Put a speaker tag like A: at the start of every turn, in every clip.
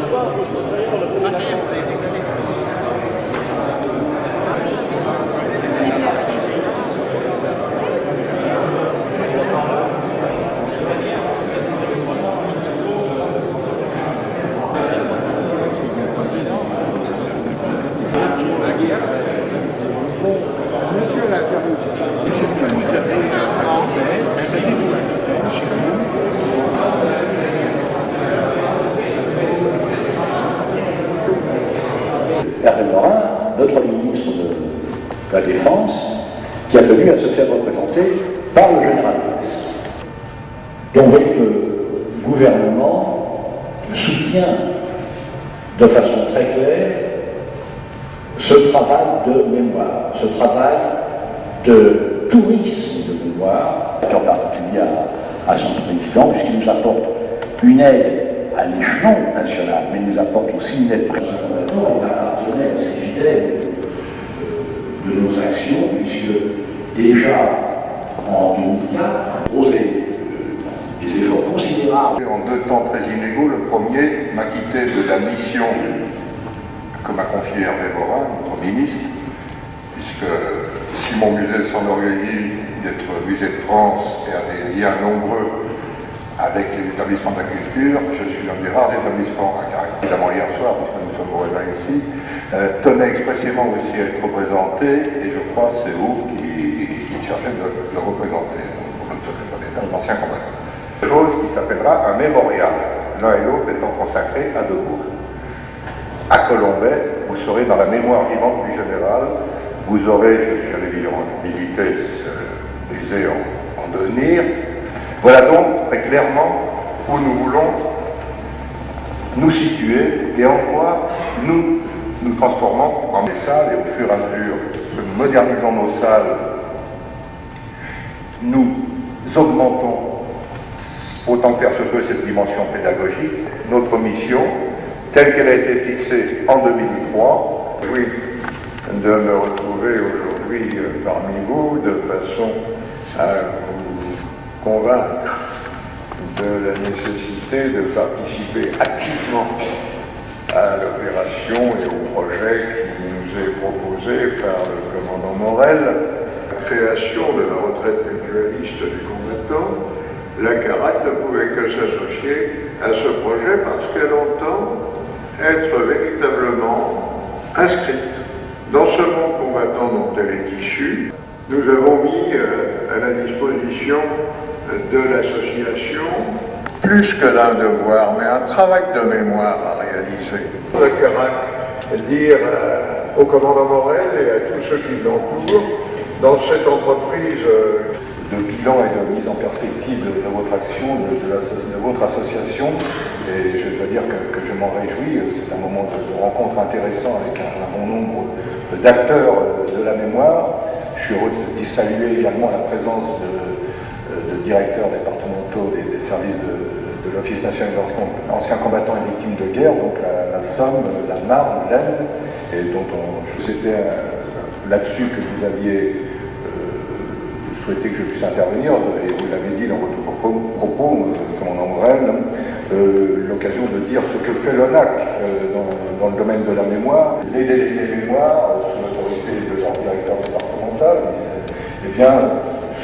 A: Monsieur l'interlocuteur, est-ce que vous avez accès, avez-vous accès chez vous?
B: Hervé Morin, notre ministre de la Défense, qui a tenu à se faire représenter par le général Masse. Donc vous voyez que le gouvernement soutient de façon très claire ce travail de mémoire, ce travail de tourisme de mémoire, en particulier à son président, puisqu'il nous apporte une aide à l'échelon national, mais il nous apporte aussi une aide précise. On a partenaire assez fidèle de nos actions, puisque déjà en 2004, posé des efforts considérables.
C: En 2 temps très inégaux, le premier m'a quitté de la mission que m'a confié Hervé Morin, notre ministre, puisque si mon musée s'enorgueillit d'être musée de France et a des liens nombreux avec les établissements de la culture, je suis l'un des rares établissements à caractère. Évidemment hier soir, puisque nous sommes au réveil ici, tenait expressément aussi à être représenté, et je crois que c'est vous qui cherchez de le représenter, pour le tenir l'ancien combattant. Chose qui s'appellera un mémorial, l'un et l'autre étant consacrés à De Gaulle. À Colombey, vous serez dans la mémoire vivante du général, vous aurez, je suis allé visiter des musées en devenir. Voilà donc très clairement où nous voulons nous situer et en quoi nous nous transformons en des salles, et au fur et à mesure que nous modernisons nos salles, nous augmentons autant que faire se peut cette dimension pédagogique. Notre mission, telle qu'elle a été fixée en 2003, oui, de me retrouver aujourd'hui parmi vous de façon à vous convaincre de la nécessité de participer activement à l'opération et au projet qui nous est proposé par le commandant Morel. La création de la retraite mutualiste des combattants, la CARAC ne pouvait que s'associer à ce projet parce qu'elle entend être véritablement inscrite dans ce monde combattant dont elle est issue. Nous avons mis à la disposition de l'association plus que d'un devoir, mais un travail de mémoire à réaliser. La CARAC dire au commandant Morel et à tous ceux qui l'entourent, dans cette entreprise
B: de bilan et de mise en perspective de votre action, de votre association. Et je dois dire que je m'en réjouis. C'est un moment de rencontre intéressant avec un bon nombre d'acteurs de la mémoire. Je suis heureux de saluer également la présence de directeurs départementaux des services de l'Office national des anciens combattants et victimes de guerre, donc la Somme, la Marne, l'Aisne, et dont c'était là-dessus que vous aviez souhaité que je puisse intervenir, et vous l'avez dit dans votre propos, commandant Morel, l'occasion de dire ce que fait l'ONAC dans le domaine de la mémoire. Les délégués mémoire, sous l'autorité de leur directeur départemental, eh bien,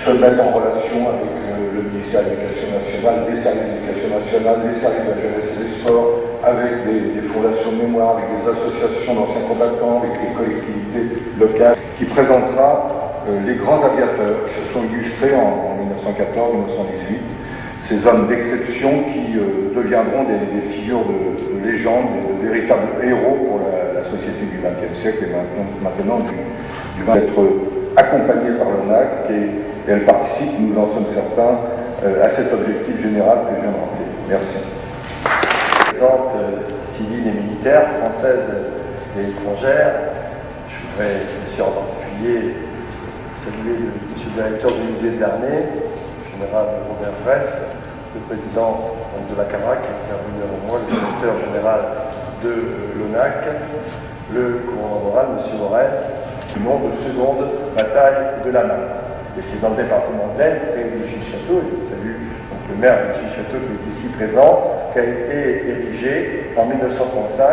B: se mettent en relation avec le ministère de l'Éducation nationale, les services de l'Éducation nationale, les services de la jeunesse et des sports, avec des fondations de mémoire, avec des associations d'anciens combattants, avec les collectivités locales, qui présentera les grands aviateurs qui se sont illustrés en 1914-1918, ces hommes d'exception qui deviendront des figures de légende, de véritables héros pour la société du XXe siècle et maintenant du XXe siècle. Être accompagnés par l'ONAC et elle participe, nous en sommes certains, à cet objectif général que je viens de rappeler. Merci.
D: Présente civiles et militaires, françaises et étrangères, je voudrais bien sûr en particulier saluer le monsieur le directeur du musée de l'armée, le général Robert Bress, le président de la CARAC, qui est intervenu avant moi, le directeur général de l'ONAC, le commandant moral, monsieur Morel, du nom de seconde bataille de la Marne. Et c'est dans le département de l'Aisne, près de Gilles-Château, et je salue donc le maire de Gilles-Château qui est ici présent, qu'a été érigé en 1935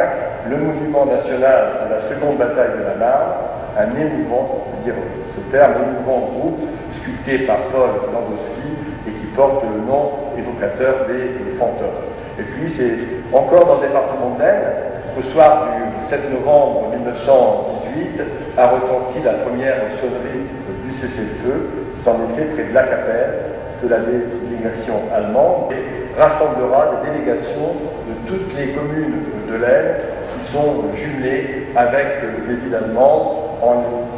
D: le monument national de la seconde bataille de la Marne, un émouvant, ce terme émouvant groupe sculpté par Paul Landowski et qui porte le nom évocateur des fantômes. Et puis c'est encore dans le département de l'Aisne, au soir du 7 novembre 1918, a retenti la première sonnerie du cessez-le-feu. C'est en effet près de la Capelle que la délégation allemande rassemblera des délégations de toutes les communes de l'Aisne qui sont jumelées avec les villes allemandes en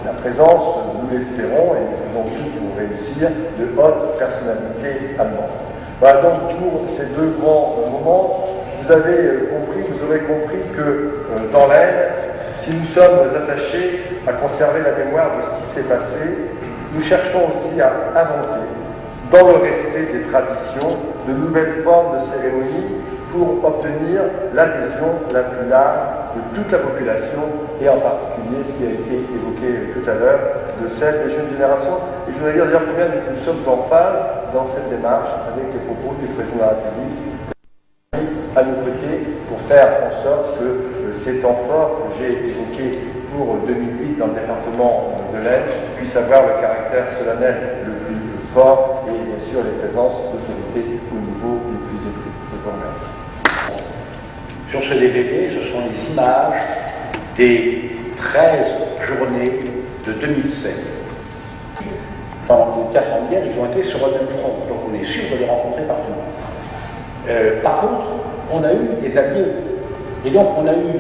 D: la présence, nous l'espérons, et nous faisons tout pour réussir, de hautes personnalités allemandes. Voilà donc pour ces deux grands moments, vous aurez compris que dans l'Aisne, si nous sommes attachés à conserver la mémoire de ce qui s'est passé, nous cherchons aussi à inventer, dans le respect des traditions, de nouvelles formes de cérémonies pour obtenir l'adhésion la plus large de toute la population et en particulier ce qui a été évoqué tout à l'heure de celle des jeunes générations. Et je voudrais dire d'ailleurs combien nous sommes en phase dans cette démarche avec les propos du président de la République à nos côtés pour faire en sorte que ces temps forts que j'ai évoqués pour 2008 dans le département de l'Aisne puissent avoir le caractère solennel le plus fort et bien sûr les présences d'autorités au niveau le plus élevé. Je vous remercie.
E: Sur ce DVD, ce sont les images des 13 journées de 2007. Pendant les 4 ans de guerre, ils ont été sur le même front, donc on est sûr de les rencontrer partout. Par contre, on a eu des alliés. Et donc on a eu,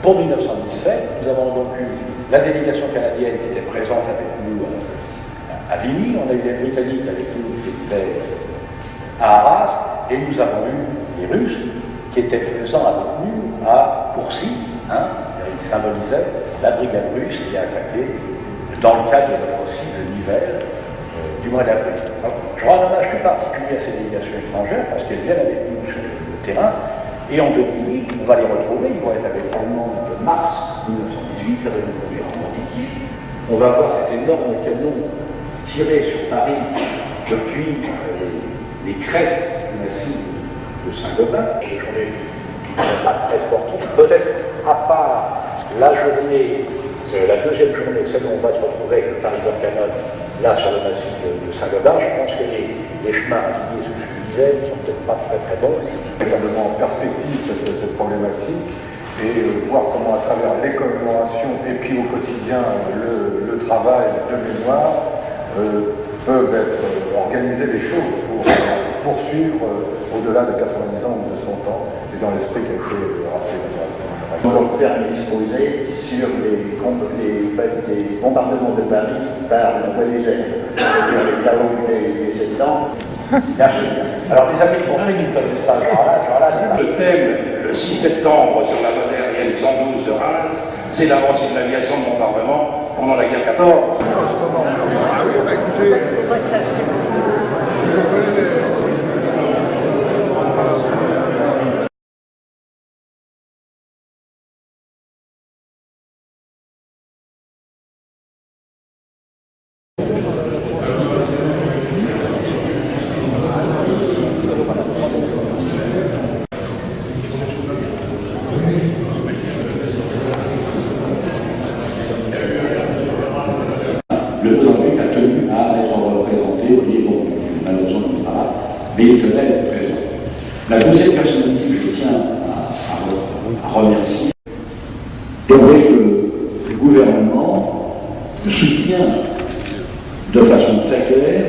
E: pour 1917, nous avons donc eu la délégation canadienne qui était présente avec nous à Vimy, on a eu les Britanniques avec nous qui étaient à Arras, et nous avons eu les Russes qui étaient présents avec nous à Courcy, ils symbolisaient la brigade russe qui a attaqué dans le cadre de l'offensive d'hiver du mois d'avril. Je rends un hommage plus particulier à ces délégations étrangères parce qu'elles viennent avec nous sur le terrain, et en 2008, on va les retrouver, ils vont être avec nous au mois de mars 1918, ça va nous conduire en Antiquité. On va voir cet énorme canon tiré sur Paris depuis les crêtes du massif de Saint-Gobain, une journée qui ne sera pas très sportive, peut-être à part la journée, la deuxième journée, celle où on va se retrouver avec le Paris-Orcanon, là sur le massif de Saint-Gobain. Je pense que les chemins indiqués, ce que je disais, ne sont peut-être pas très bons.
B: Véritablement en perspective cette problématique et voir comment à travers les commémorations et puis au quotidien le travail de mémoire peuvent être organisées les choses pour poursuivre au-delà de 90 ans ou de 100 ans et dans l'esprit qui a été rappelé là-bas.
F: On va faire exposer sur les bombardements de Paris par la voie des airs, sur les chaos des 7 ans.
E: Alors les amis français qui ne connaissent pas Jean-Alain,
G: le thème, le 6 septembre, sur la base aérienne 112 de Reims, c'est l'avancée de l'aviation de bombardement pendant la guerre 14.
A: Ah oui, bah écoutez,
E: le Mozambique a tenu à être représenté au niveau du malheureusement du Pará, mais il tenait à être présent. La deuxième personnalité que je tiens à remercier, donc le gouvernement soutient de façon très claire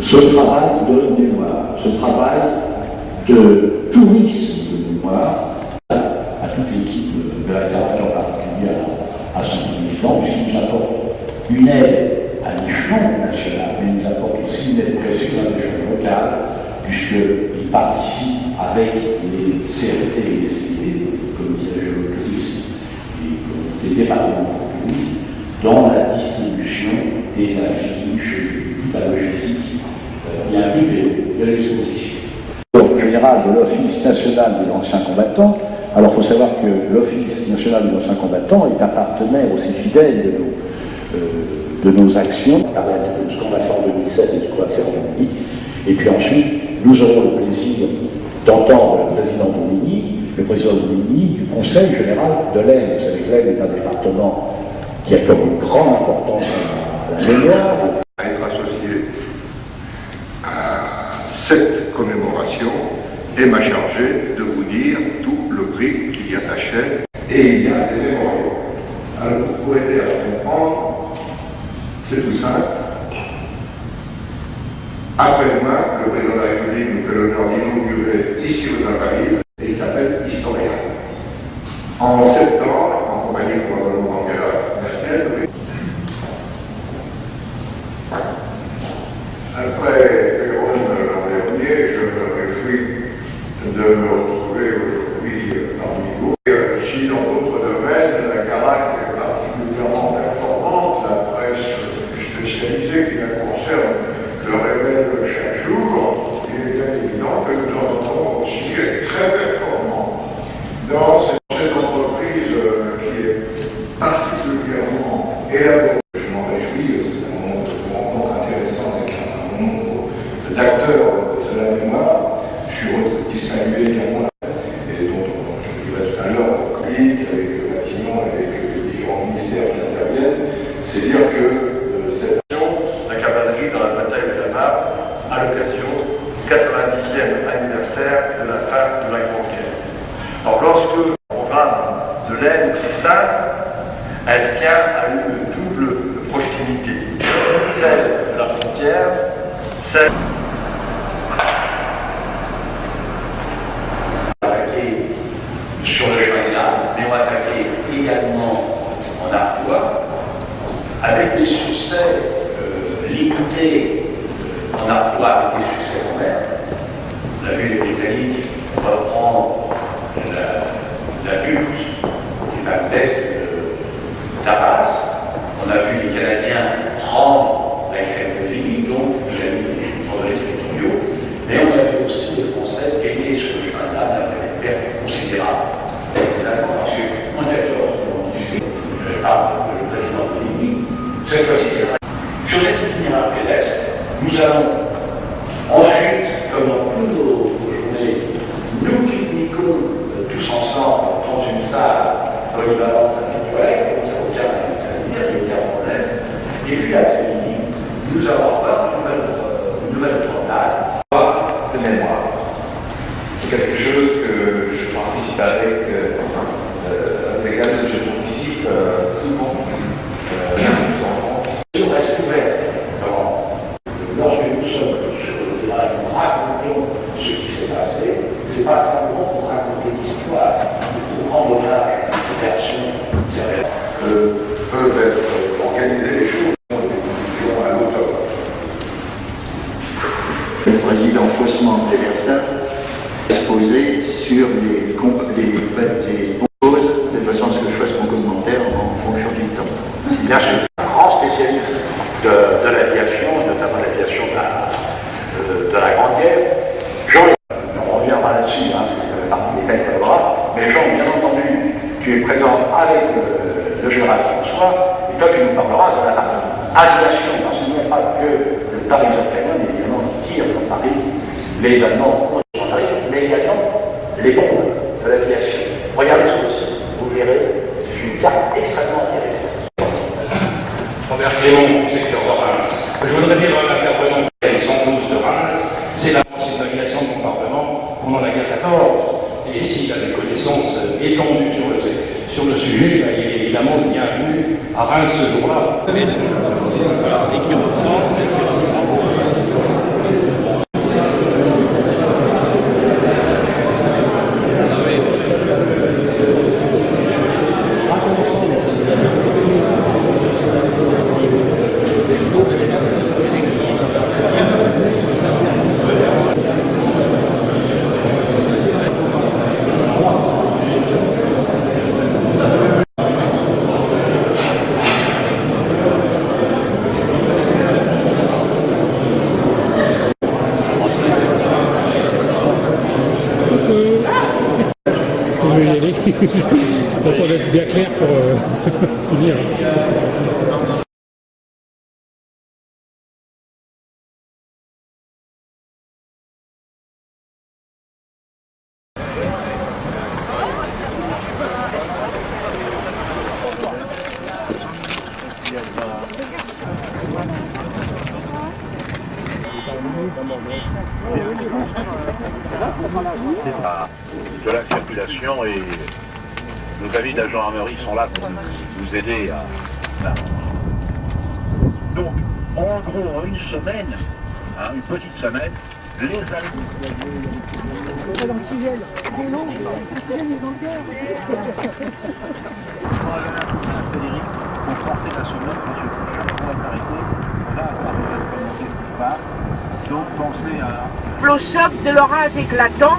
E: ce travail de mémoire, ce travail de tourisme de mémoire à toute l'équipe de la Carafe, en particulier à son président, puisqu'il nous apporte une aide à l'échelon national, mais il nous apporte aussi une aide précieuse à l'échelon local, puisqu'il participe avec les CRT et les CID, les comités régionaux de tourisme et les comités départementaux de tourisme, dans la distribution des affiches, toute la logistique qui implique de l'exposition. Donc, général de l'Office national des anciens combattants. Alors, il faut savoir que l'Office national des anciens combattants est un partenaire aussi fidèle de nos actions, ce qu'on a fait en 2007 et ce qu'on va faire en 2008. Et puis ensuite, nous aurons le plaisir d'entendre le président Doumini, du Conseil général de l'Aisne. Vous savez que l'Aisne est un département qui a comme une grande importance à la mémoire.
C: À être associé à cette commémoration et m'a chargé de vous dire tout le prix qu'il y attachait. Et il y a des mémoriaux. Alors vous pouvez aider à comprendre, c'est tout simple. Après-demain, le président de la République nous fait l'honneur d'inaugurer ici au Paris, et il s'appelle Historia. En septembre, en compagnie probablement d'Angela Merkel. Après Péronne l'an dernier, je me réjouis de me retrouver aujourd'hui parmi vous. Si dans d'autres domaines, la Carac est particulièrement performante, la presse spécialisée qui la concerne le révèle chaque jour, il est bien évident que nous en avons aussi être très performants dans cette entreprise qui est particulièrement élaborée. Je m'en réjouis, c'est un moment de rencontre intéressant avec un bon nombre d'acteurs de la mémoire. Je suis heureux de saluer également, et dont je le dirai tout à l'heure, avec le bâtiment et avec les différents ministères qui interviennent, c'est dire que cette
D: la cavalerie dans la bataille de la Marne à l'occasion du 90e anniversaire de la fin de la Grande Guerre. Alors lorsque le programme de l'Aisne est simple, elle tient à une double proximité, celle de la frontière, celle attaquée sur le Joinat, mais on va attaquer également en Artois, avec des succès limités en Artois avec des succès en mer. On a vu les Britanniques reprendre la butte qui va à l'est de Taras. On a vu les Canadiens prendre la Crève-de-Vie, donc vous avez vu les territoriaux. Mais on a vu aussi les Français gagner sur le Joinat avec des pertes considérables. Les Allemands, parce qu'en 14 par le président Doumini, cette fois-ci c'est vrai. Sur cet itinéraire pédestre, nous allons ensuite, comme dans toutes nos journées, nous pique-niquons tous ensemble dans une salle polyvalente habituelle, comme ça au terme sanitaire, il n'y a aucun problème. Et puis l'après-midi, nous allons avoir une nouvelle journal.
B: De mémoire. C'est quelque chose que je participe avec lequel je participe souvent.
D: On reste ouvert. Lorsque nous sommes sur le terrain, nous racontons ce qui s'est passé, c'est pas simplement pour raconter l'histoire, pour prendre la version qui avait.
C: Peuvent être organisées les choses à l'automne.
F: Le président Faussement-Pébertin exposé sur les causes, de façon à ce que je fasse mon commentaire en fonction du temps.
E: C'est bien, je suis un grand spécialiste de l'aviation, notamment l'aviation de la Grande Guerre. Jean, on reviendra là-dessus, c'est parmi les faits collaborants, mais Jean, bien entendu, tu es présent avec le général François, et toi tu nous parleras de la partie aviation, parce qu'il n'y a pas que le Paris Canyon, évidemment, qui tire dans Paris, les Allemands contre Paris, mais également les bombes de l'aviation. Regardez sur le site, vous verrez, c'est une carte extrêmement intéressante.
G: Robert Clément, du secteur de Reims. Je voudrais dire à l'intervenant de la 112 de Reims, c'est l'avancée de l'aviation de bombardement pendant la guerre 14. Et s'il a des connaissances étendues sur le sujet, il est évidemment bienvenu à Reims ce jour-là.
H: Je vais y aller. J'attends d'être bien clair pour finir.
I: de la circulation et nos amis de la gendarmerie sont là pour nous aider à... Donc, en gros, en une semaine, une petite semaine, les
J: Le choc de l'orage éclatant,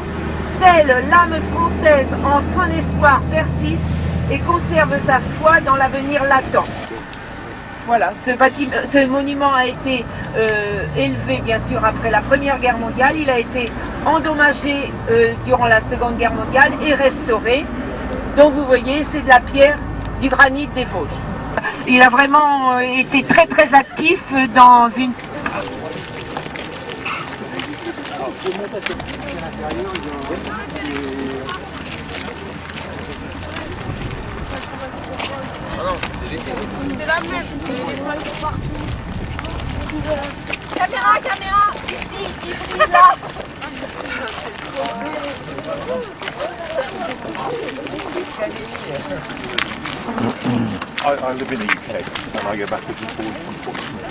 J: telle l'âme française en son espoir persiste et conserve sa foi dans l'avenir latent. Voilà, ce monument a été élevé bien sûr après la Première Guerre mondiale, il a été endommagé durant la Seconde Guerre mondiale et restauré. Donc vous voyez, c'est de la pierre, du granit des Vosges. Il a vraiment été très très actif dans une...
K: C'est la même, les poils sont partout. Caméra, ici, là.
I: I live in the UK and I go backwards and forwards from Portsmouth.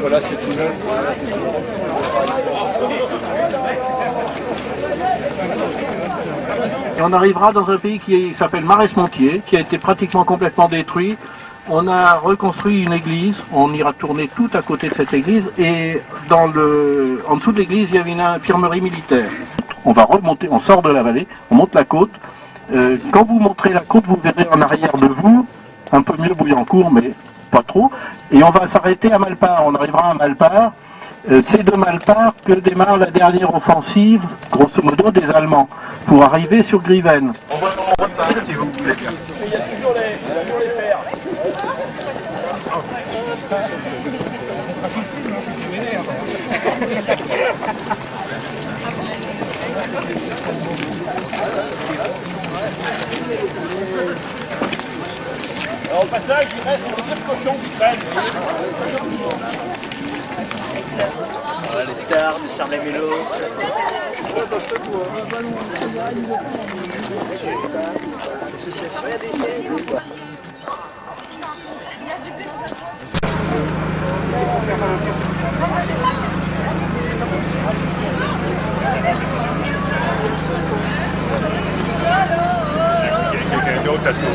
B: Voilà, c'est tout neuf.
E: Et on arrivera dans un pays qui s'appelle Marès-Montier, qui a été pratiquement complètement détruit. On a reconstruit une église, on ira tourner tout à côté de cette église, et en dessous de l'église, il y avait une infirmerie militaire. On va remonter, on sort de la vallée, on monte la côte. Quand vous monterez la côte, vous verrez en arrière de vous, un peu mieux Bouillancourt, mais pas trop, et on va s'arrêter à Malpart. On arrivera à Malpart. C'est de Malpart que démarre la dernière offensive, grosso modo, des Allemands, pour arriver sur Griven.
I: On va en retard, si vous voulez bien.
E: Il y a toujours les pères. Alors, au passage, il reste un petit cochon qui traîne.
L: Voilà les stars de Charles Mélo.
I: Quelqu'un d'autre à ce qu'on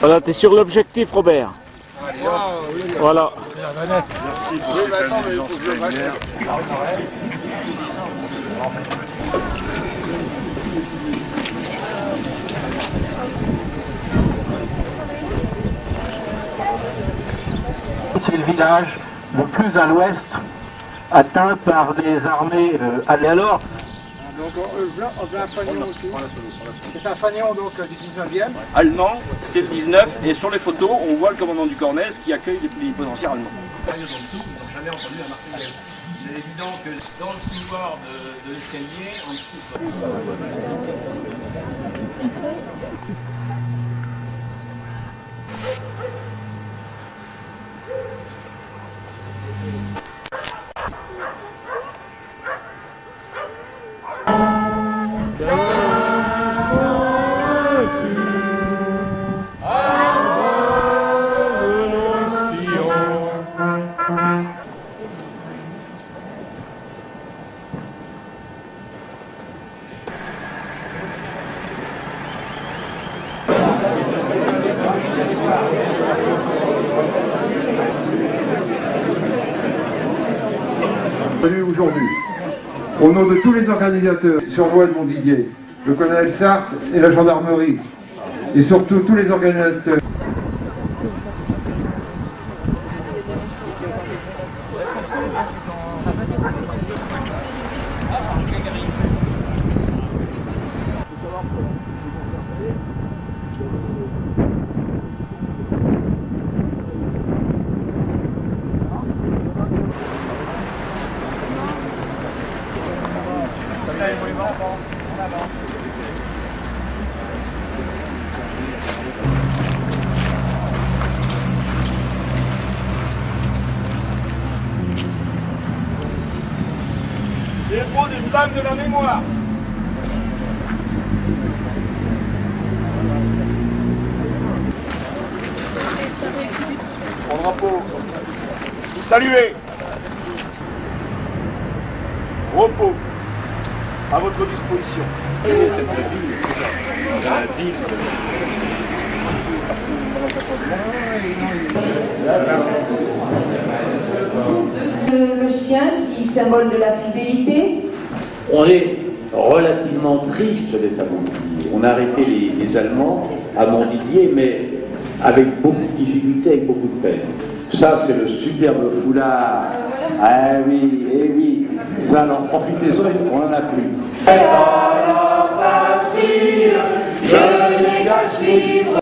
E: Voilà, t'es sur l'objectif, Robert. Voilà.
I: Merci pour cette intelligence plénière.
E: C'est le village le plus à l'ouest atteint par les armées alliées. Alors,
A: Donc on veut un fanion aussi. C'est un fanion donc du 19e.
M: Allemand, c'est le 19, et sur les photos, on voit le commandant du Cornès qui accueille les plénipotentiaires allemands.
G: Ils n'ont jamais entendu la Marseillaise. Il est évident que dans le couloir de l'escalier, en dessous...
N: Aujourd'hui, au nom de tous les organisateurs sur loi de Montdidier, le colonel Sartre et la gendarmerie, et surtout tous les organisateurs.
O: Dépôt d'une dame de la mémoire. Mon drapeau. Saluez. Repos. À votre disposition.
J: Le chien qui symbole de la fidélité.
E: On est relativement triste d'être à Montdidier. On a arrêté les Allemands à Montdidier, mais avec beaucoup de difficultés, avec beaucoup de peine. Ça, c'est le superbe foulard. Ah oui, eh oui. Ça, alors profitez-en, on n'en a plus. Je n'ai qu'à suivre.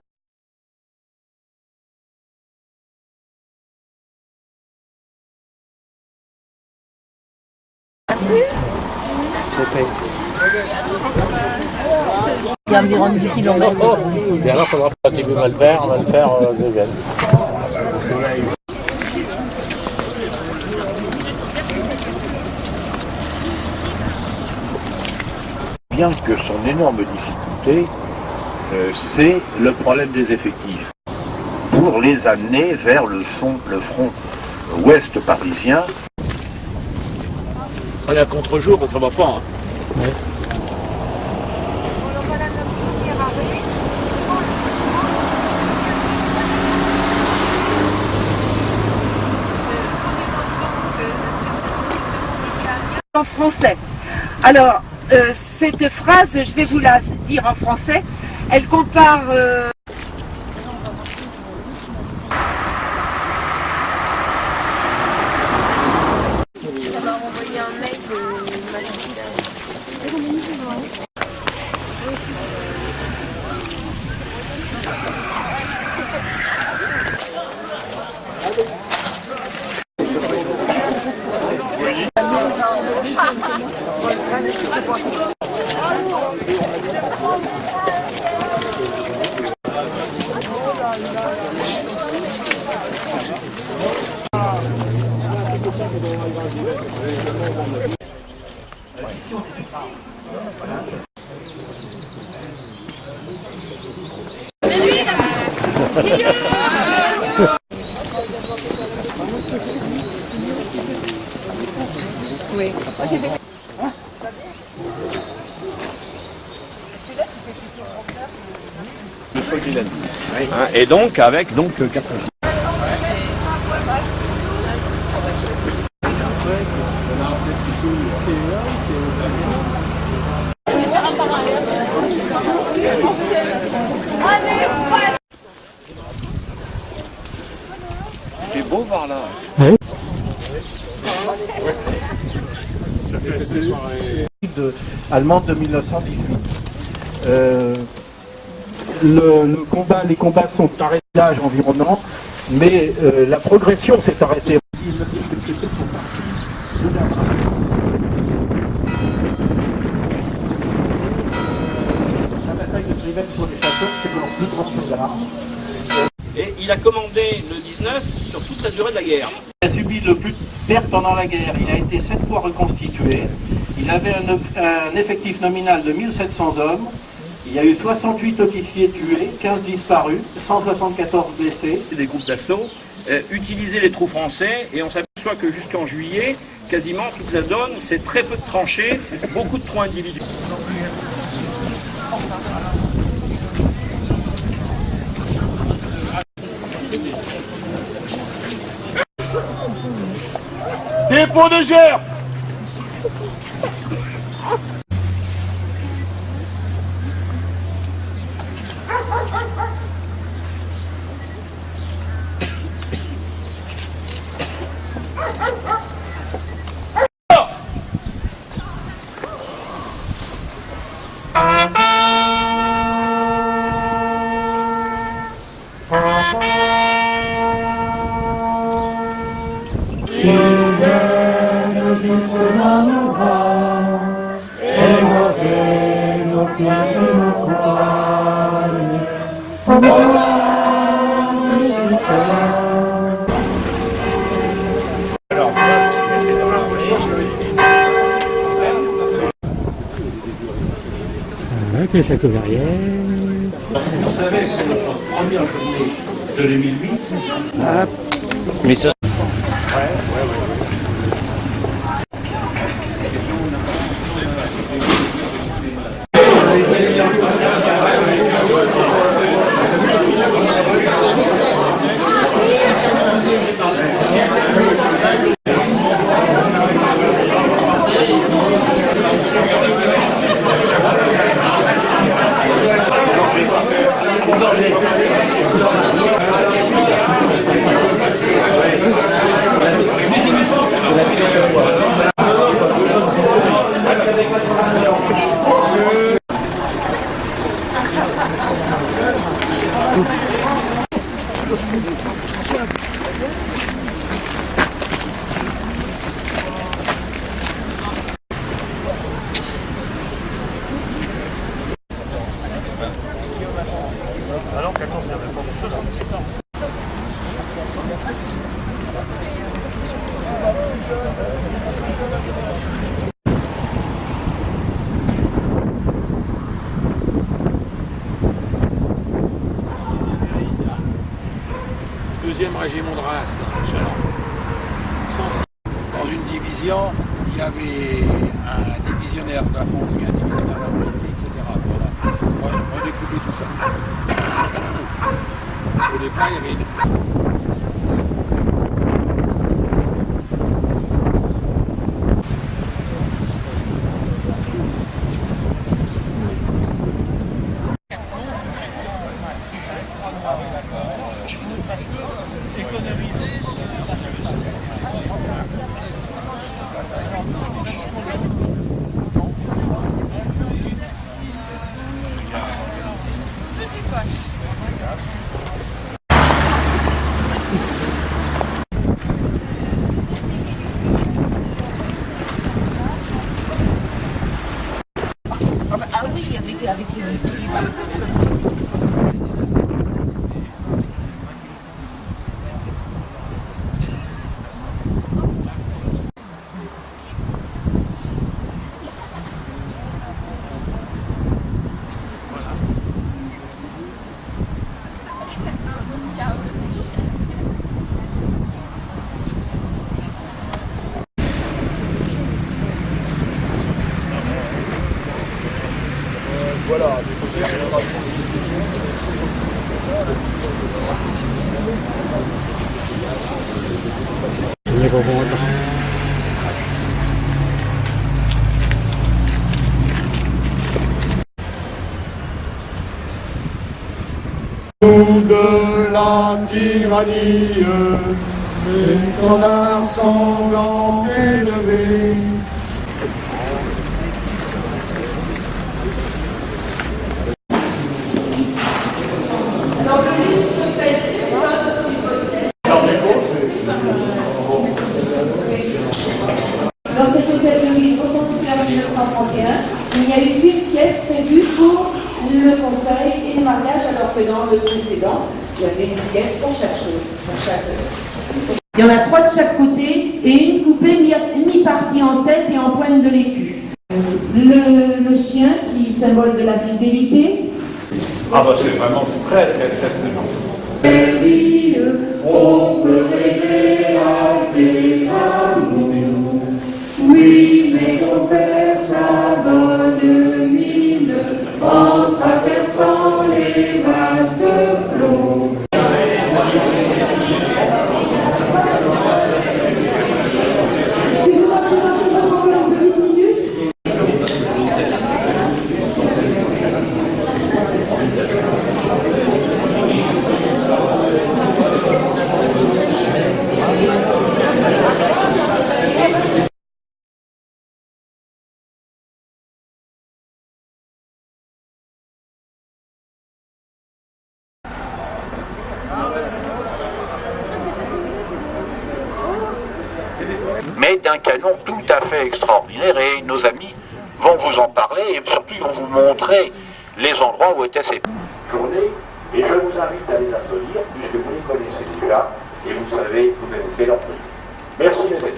J: C'est environ 10 km.
M: Et alors, il faudra pas que mal faire, on va le faire de Vienne.
I: Bien que son énorme difficulté, c'est le problème des effectifs. Pour les amener vers le front ouest parisien.
M: On est à contre-jour, parce qu'on va pas. Hein. Ouais.
J: En français. Alors, cette phrase, je vais vous la dire en français. Elle compare...
K: Ça m'a renvoyé un mail de magicien.
J: Oui.
M: Et donc, avec 4
O: C'est beau par là.
H: Oui.
O: Ça fait assez
E: Allemande de 1918. Les combats sont arrêtés à l'âge environnant, mais la progression s'est arrêtée. La bataille de Cévennes sur les châteaux, c'est leur plus grand combat.
M: Et il a commandé le 19 sur toute la durée de la guerre.
E: Il a subi le plus de pertes pendant la guerre. Il a été 7 fois reconstitué. Il avait un effectif nominal de 1700 hommes. Il y a eu 68 officiers tués, 15 disparus, 174 blessés.
M: Des groupes d'assaut utilisaient les trous français et on s'aperçoit que jusqu'en juillet, quasiment toute la zone, c'est très peu de tranchées, beaucoup de trous individuels.
O: Dépôt de gerbe.
J: Qui donne aux
H: Avec le château Verrières.
G: Vous savez, c'est notre première journée de 2008.
M: Mais ça...
P: Deuxième régiment de Reims, là, dans une division, il y avait un divisionnaire d'infanterie, un divisionnaire d'artillerie, etc. Voilà, redécouper tout ça. Au départ, il y avait une...
J: Ah oui, avec
O: Voilà.
H: Les revendre.
O: De la tyrannie, l'étendard sanglant élevé.
Q: Dans cet hôtel de ville reconstruit en 1931, il n'y a eu qu'une pièce prévue pour le conseil et le mariage, alors que dans le précédent, il y avait une pièce pour chaque chose. Il y en a 3 de chaque côté et une coupée mi-partie en tête et en pointe de l'écu. Le chien qui symbole de la fidélité.
I: Ah bah c'est vraiment très prenant.
Q: On peut rêver à ses amours. Oui, mais ton père s'abonne mine en traversant les vastes flots.
I: Mais d'un canon tout à fait extraordinaire, et nos amis vont vous en parler et surtout ils vont vous montrer les endroits où étaient ces journées. Et je vous invite à les applaudir puisque vous les connaissez déjà et vous connaissez leur prix. Merci mes amis.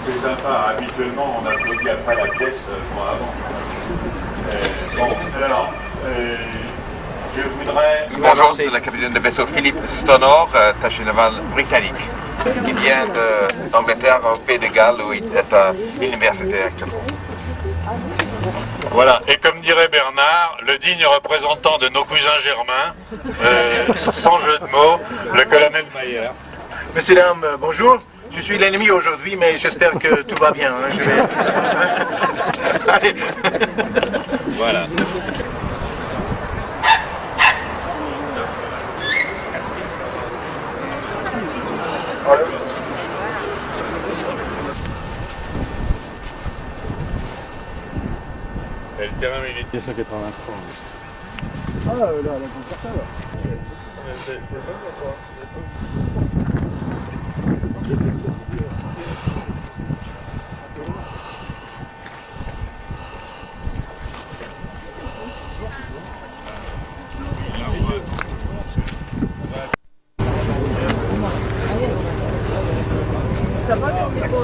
R: C'est sympa, habituellement on applaudit après la pièce, moi avant. Je voudrais...
S: Bonjour, c'est le capitaine de vaisseau Philippe Stonor, attaché naval britannique. Il vient d'Angleterre, au Pays de Galles, où il est à l'université actuellement.
R: Voilà, et comme dirait Bernard, le digne représentant de nos cousins germains, sans jeu de mots, le colonel Mayer.
T: Messieurs, dames, bonjour. Je suis l'ennemi aujourd'hui, mais j'espère que tout va bien. Hein. Je vais... Allez.
R: Voilà. Et le terrain militaire.
H: 1983.
A: Ah, là, la concertable.
R: C'est pas pour toi.
J: Ça va, c'est bon.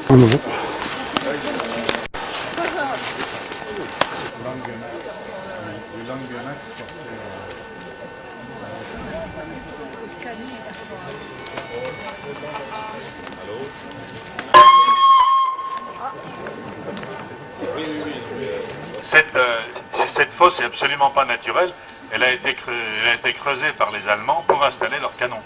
H: En Europe.
R: Cette fosse est absolument pas naturelle. Elle a été creusée par les Allemands pour installer leurs canons.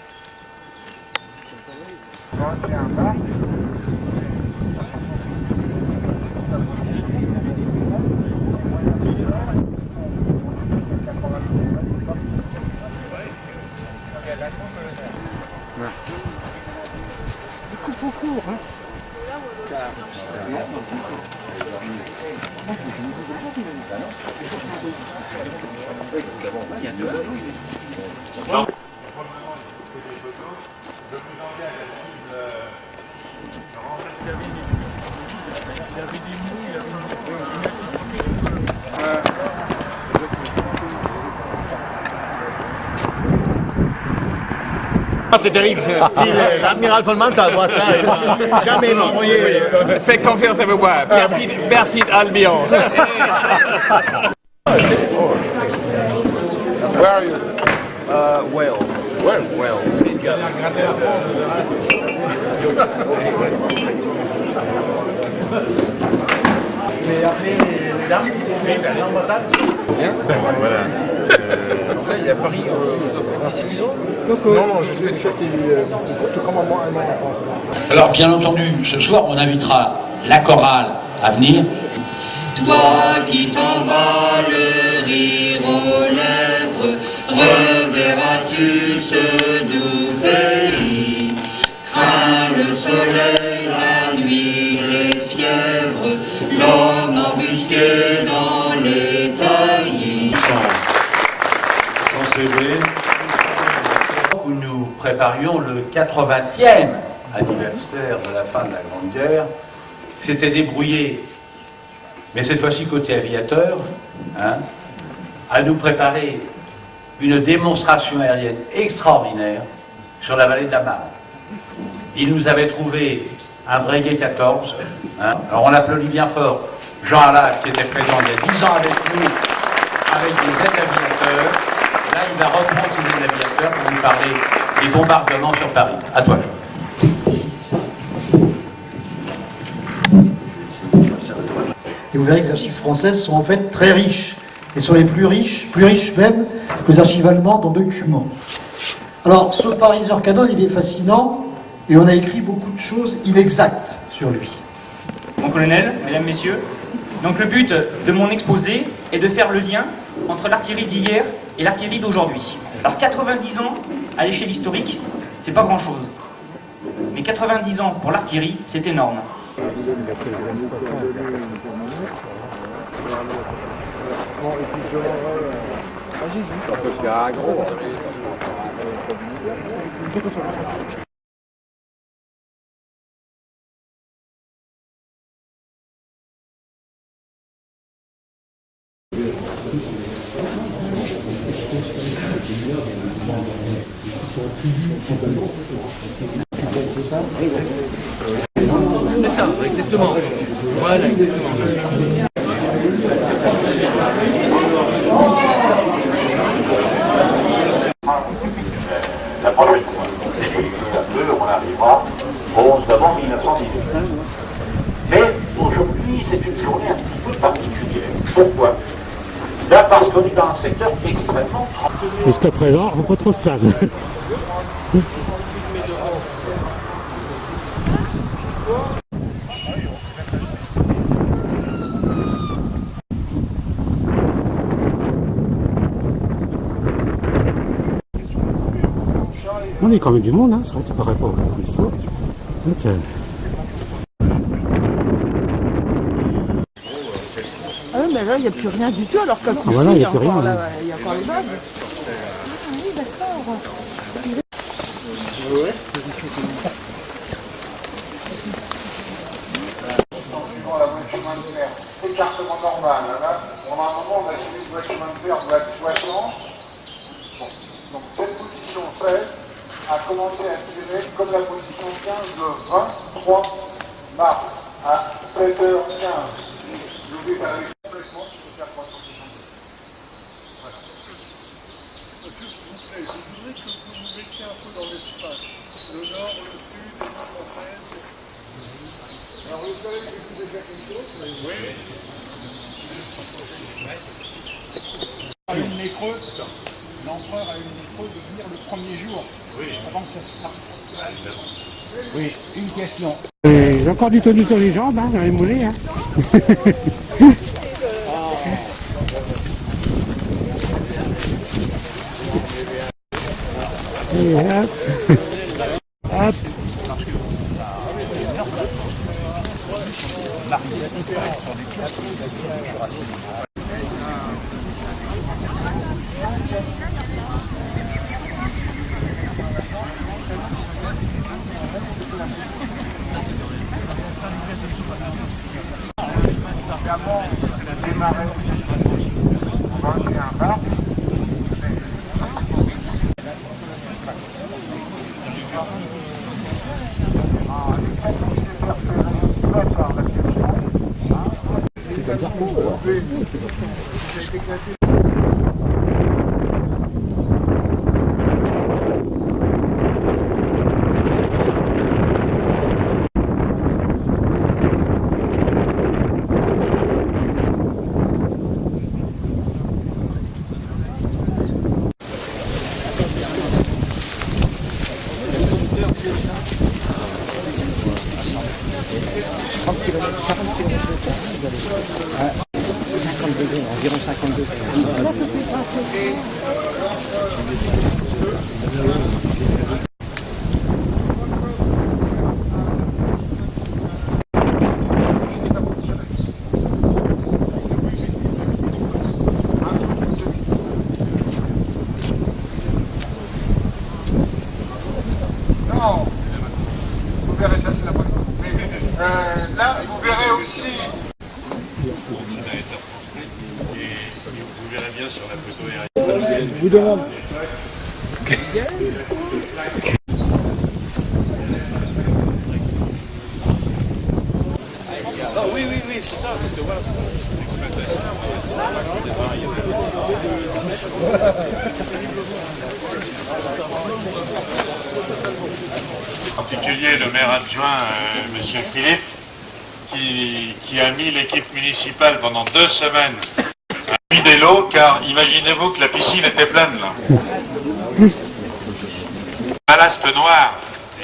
A: Beaucoup court, hein.
R: Non.
T: Ah, c'est terrible. Si l'admiral Follman, ça voit ça, il va jamais m'envoyer.
S: Faites confiance à moi, perfide Albion.
M: Where are you? Wales. Where? Wales.
T: J'ai appelé les dames, les l'ambassade.
M: Bien.
R: Voilà.
M: Donc là, il y a Paris ici Milan.
A: Non, je suis tout comme moi en France.
E: Alors, bien entendu, ce soir, on invitera la chorale à venir.
O: Toi qui t'en vas le rire aux lèvres, reverras-tu ce doux pays? Crains le soleil, la nuit, les fièvres, l'homme embusqué dans les taillis.
E: Sans CV, où nous préparions le 80e anniversaire de la fin de la Grande Guerre, s'était débrouillé, mais cette fois-ci côté aviateur, à nous préparer une démonstration aérienne extraordinaire sur la vallée de la Marne. Il nous avait trouvé un Breguet 14. Alors on applaudit bien fort Jean Allac qui était présent il y a 10 ans avec nous, avec des aides aviateurs. Là, il va reprendre ses aides aviateurs pour nous parler des bombardements sur Paris. À toi.
U: Et vous verrez que les archives françaises sont en fait très riches, et sont les plus riches même que les archives allemandes en documents. Alors, ce Pariser Canon, il est fascinant, et on a écrit beaucoup de choses inexactes sur lui.
V: Mon colonel, mesdames, messieurs, donc le but de mon exposé est de faire le lien entre l'artillerie d'hier et l'artillerie d'aujourd'hui. Alors 90 ans, à l'échelle historique, c'est pas grand-chose. Mais 90 ans pour l'artillerie, c'est énorme.
L: C'est ça, exactement. Voilà, exactement.
I: La prochaine fois, on arrivera au 11 novembre 1918. Mais aujourd'hui, c'est une journée un petit peu particulière. Pourquoi? Là, parce qu'on est dans un secteur extrêmement tranquille.
H: Jusqu'à présent, on ne peut pas trop se plaindre. On est quand même du monde, hein, c'est vrai que ça paraît pas plus fort.
J: Ah oui, mais là, il n'y a plus rien du tout, alors qu'à coup
H: voilà, il
J: il
H: y
J: y
H: a
J: a
H: plus
J: encore
H: rien,
J: il y a encore les bases. Ah oui, d'accord.
B: Suivant la voie de chemin de fer, écartement normal. Là, on a un moment, on a suivi une voie de chemin de fer de la 60. Bon. Donc cette position 16 a commencé à tirer comme la position 15 le 23 mars à 7h15. N'oubliez pas complètement sur le 470. Voilà. S'il vous plaît, je voudrais que vous nous mettiez un peu dans l'espace. Le nord, le sud, les françaises. Alors vous savez que vous avez quelque chose? Oui.
A: Une nécreux, l'empereur a eu une nécreux de venir le premier jour, avant que ça se passe. Oui, une question.
H: J'ai encore du tonus sur les jambes, hein, j'en ai moulé. Hein. Et hop. Hop.
B: Avant de démarrer, on va enlever un bar.
A: Environ 50 degrés.
B: Non, vous verrez ça, c'est la bonne. Mais là, vous verrez aussi.
R: Vous verrez bien sur la photo aérienne.
H: Je vous demande.
M: Ah oui, oui, oui, c'est ça, parce que voilà.
R: En particulier le maire adjoint, M. Philippe, qui a mis l'équipe municipale pendant 2 semaines à vider l'eau, car imaginez-vous que la piscine était pleine là. Ballast noir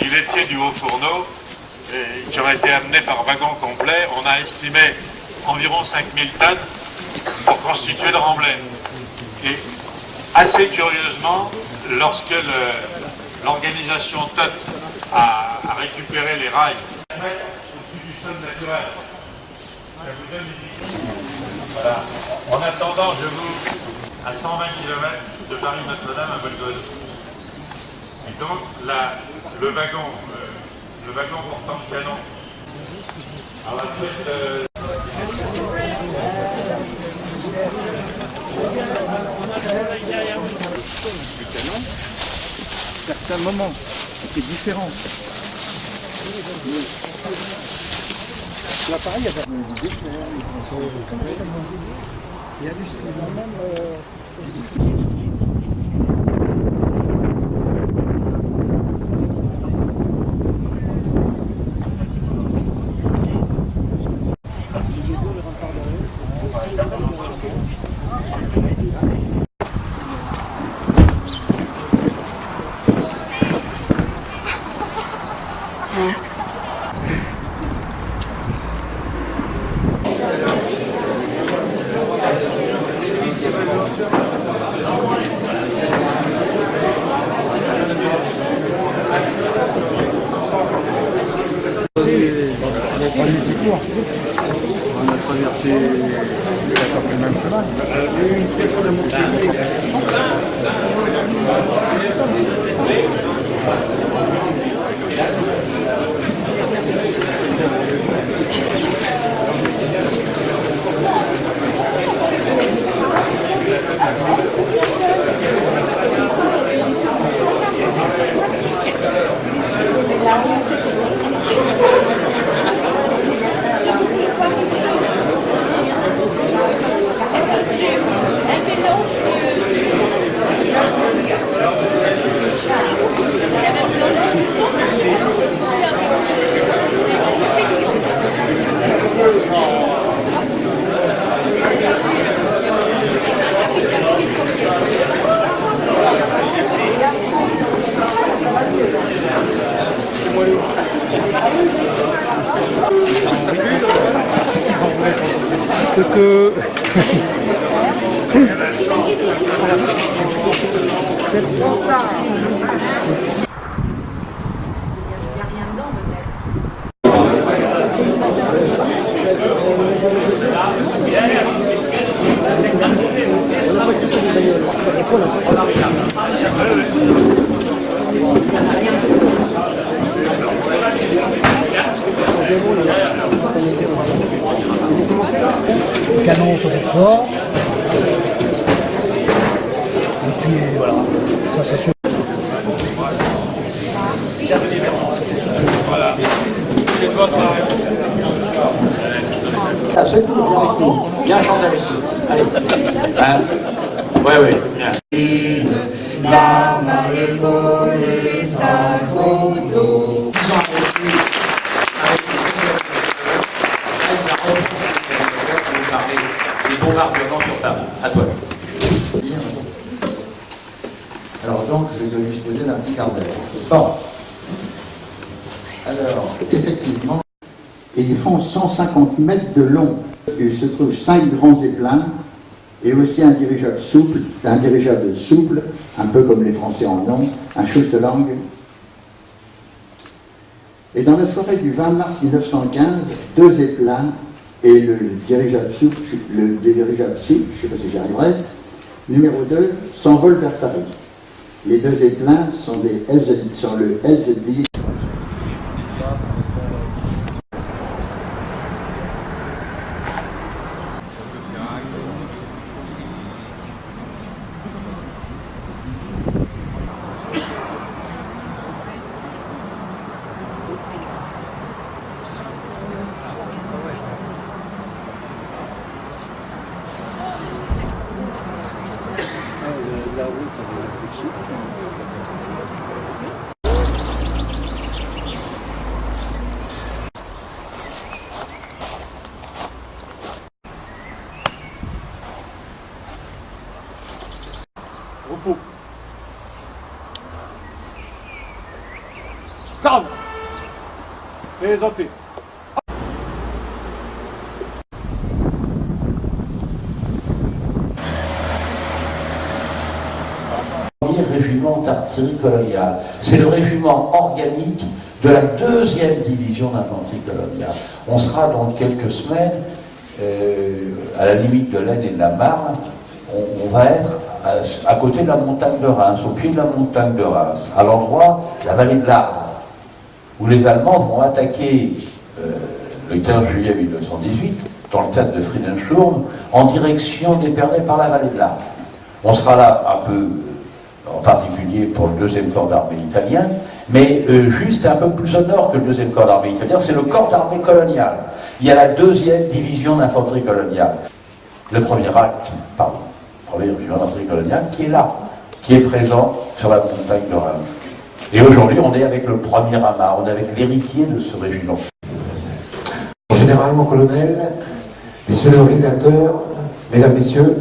R: et laitier du haut fourneau, qui aurait été amené par wagon complet, on a estimé environ 5000 tonnes pour constituer le remblai. Et assez curieusement, lorsque l'organisation TUT a récupéré les rails au-dessus du sol naturel, ça vous donne une idée. Voilà. En attendant, je vous, à 120 km de Paris-Notre-Dame à Volgone. Et donc, le wagon portant le canon. Alors, la fête,
A: du canon, certains moments étaient différents. L'appareil avait une d'éclair, il y a du même. On a traversé le même chemin. Ce que...
U: Les canons sont très forts. Et puis voilà, ça c'est sûr.
R: Voilà. C'est votre
U: À ceux qui viennent avec nous.
E: Bien chanter avec nous. Allez. Hein? Ouais, ouais, bien. Les bombardements sur Paris. À toi.
U: Alors donc, je dois disposer d'un petit quart d'heure. Bon. Alors, effectivement, ils font 150 mètres de long. Il se trouve 5 grands zeppelins et aussi un dirigeable souple, un peu comme les Français en ont, un Schultelang. Et dans la soirée du 20 mars 1915, 2 zeppelins et le dirigeable souple, je ne sais pas si j'y arriverai, numéro 2, s'envolent vers Paris. Les 2 zeppelins sont le LZD.
A: Repos. Garde. Présentez.
E: premier régiment d'artillerie coloniale. C'est le régiment organique de la 2e division d'infanterie coloniale. On sera dans quelques semaines, à la limite de l'Aisne et de la Marne, on va être à côté de la montagne de Reims, au pied de la montagne de Reims, à l'endroit, la vallée de l'Arve, où les Allemands vont attaquer le 15 juillet 1918, dans le cadre de Friedensturm, en direction d'Épernay par la vallée de l'Arve. On sera là un peu, en particulier pour le 2e corps d'armée italien, mais juste un peu plus au nord que le 2e corps d'armée italien, c'est le corps d'armée colonial. Il y a la 2e division d'infanterie coloniale. Le premier acte, pardon, première division d'infanterie coloniale, qui est là, qui est présent sur la montagne de Reims. Et aujourd'hui, on est avec le premier amas, on est avec l'héritier de ce régiment.
C: Général, mon colonel, messieurs les organisateurs, mesdames, messieurs,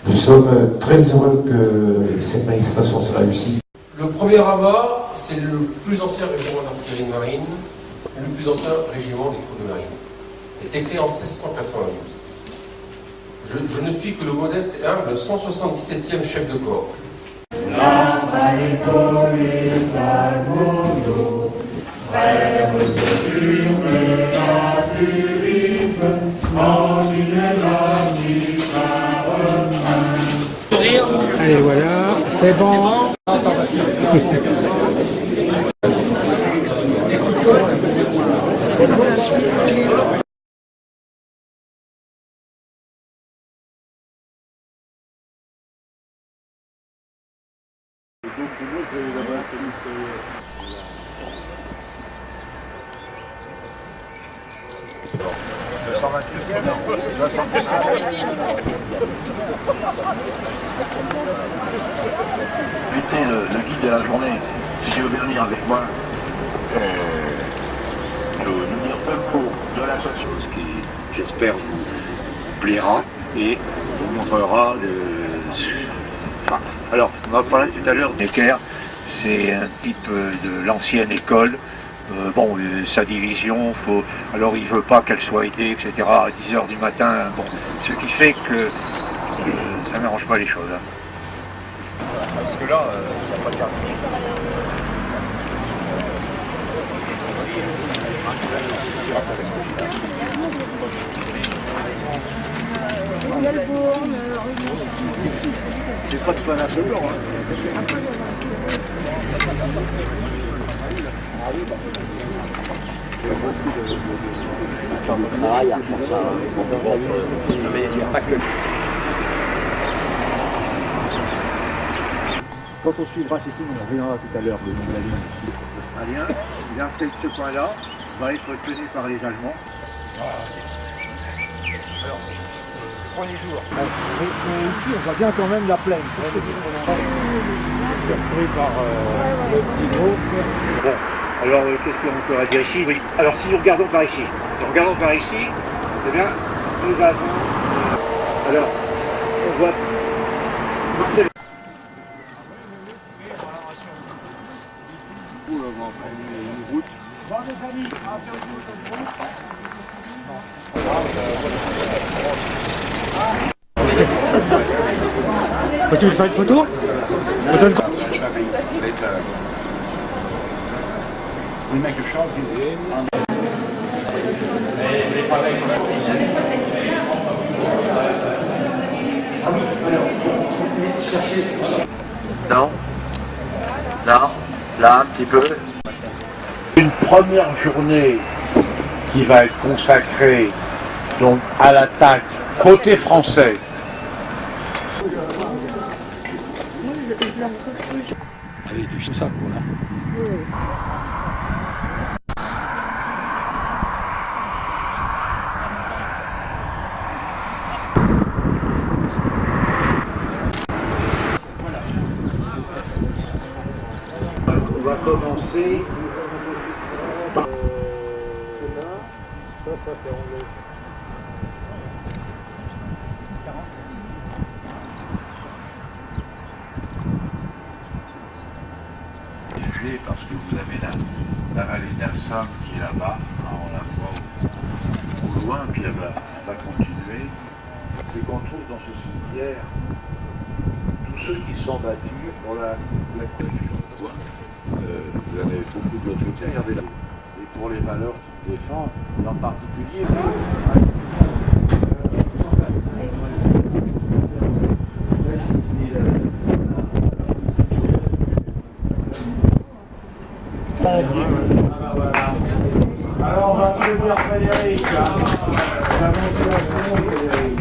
C: nous sommes très heureux que cette manifestation soit réussie.
D: Le premier amas, c'est le plus ancien régiment d'artillerie de marine, le plus ancien régiment des troupes de marine. Il a été créé en 1692. Je ne suis que le modeste et humble 177e chef de corps.
H: Allez, voilà, c'est bon.
I: Mettez le guide de la journée, si tu veux bien venir avec moi, nous dire un cours de l'association, ce qui, j'espère, vous plaira et vous montrera Enfin, alors, on va parler tout à l'heure d'Ecker, c'est un type de l'ancienne école. Sa division, alors il ne veut pas qu'elle soit aidée, etc. à 10h du matin. Bon, ce qui fait que ça n'arrange pas les choses. Hein. Parce que là, il n'y a pas de carte. C'est pas de pain à peu blanc. Quand on suivra, c'est tout, on reviendra tout à l'heure le nom de la ligne. Alien, ce point-là va être tenu par les Allemands. Alors, premier jour. Ici, on voit bien quand même la plaine. Surpris par le petit groupe. Bon. Alors, qu'est-ce qu'on pourrait dire ici? Oui. Alors, si nous regardons par ici, eh bien, nous avons... Alors, on voit Marcel.
H: Tu veux faire une photo?
I: We make a short video. Non. Là, un petit peu. Une première journée qui va être consacrée donc à l'attaque côté français.
P: Avec du sac, voilà.
I: On va commencer par... Parce que vous avez la vallée d'Assam qui est là-bas, on la voit au loin, puis elle va continuer. C'est qu'on trouve dans ce cimetière tout ceux qui sont battus pour la Constitution. Vous avez beaucoup d'autres soutiens, il y avait là. Et pour les valeurs qu'ils défendent, et en particulier.
F: Alors on va applaudir Frédéric.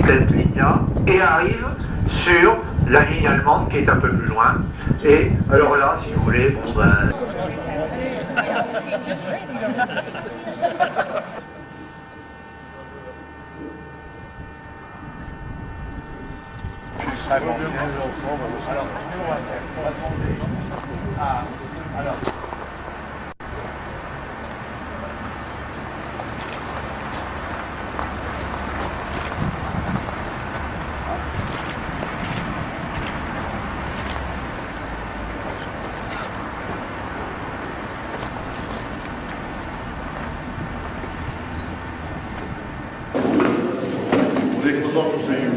E: Cette ligne et arrive sur la ligne allemande qui est un peu plus loin. Et alors là, si vous voulez, bon ben.
I: On est content que c'est eu.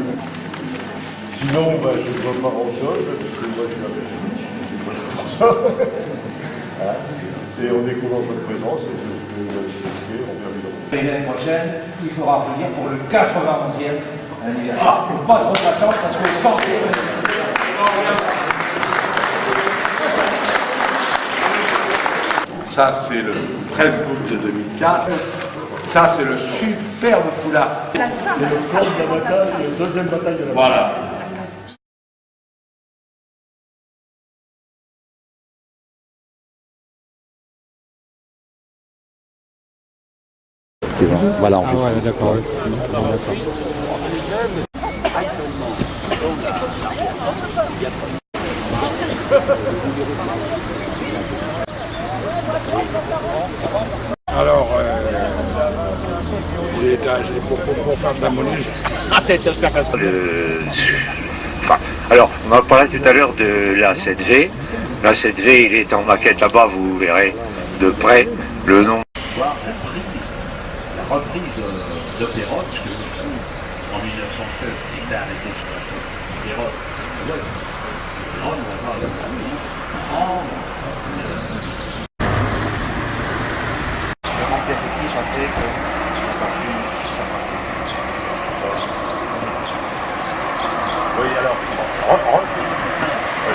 I: Sinon, je ne vois pas grand-chose, parce que moi je suis à Belgique, c'est pas pour ça. Hein? Et on est content de votre présence, et on vient de
V: L'année prochaine, il faudra venir pour le 91e anniversaire. Ah, pour pas trop attendre, parce que le 100e anniversaire.
I: Ça, c'est le 13 août de 2004. Ça, c'est le superbe foulard.
K: La Sainte.
I: C'est le fond de la bataille, la deuxième bataille de la Voilà.
H: Voilà, en fait. Ah ouais, d'accord.
P: Alors, pour faire de la monnaie,
E: Alors, on m'a parlé tout à l'heure de la 7V. La 7V, il est en maquette là-bas, vous verrez de près le nom.
I: La reprise de Perrotte, que en 1916, il a arrêté sur la Perrotte. Perrotte, on va voir le manque d'effectifs a fait que ça n'a Oui, alors,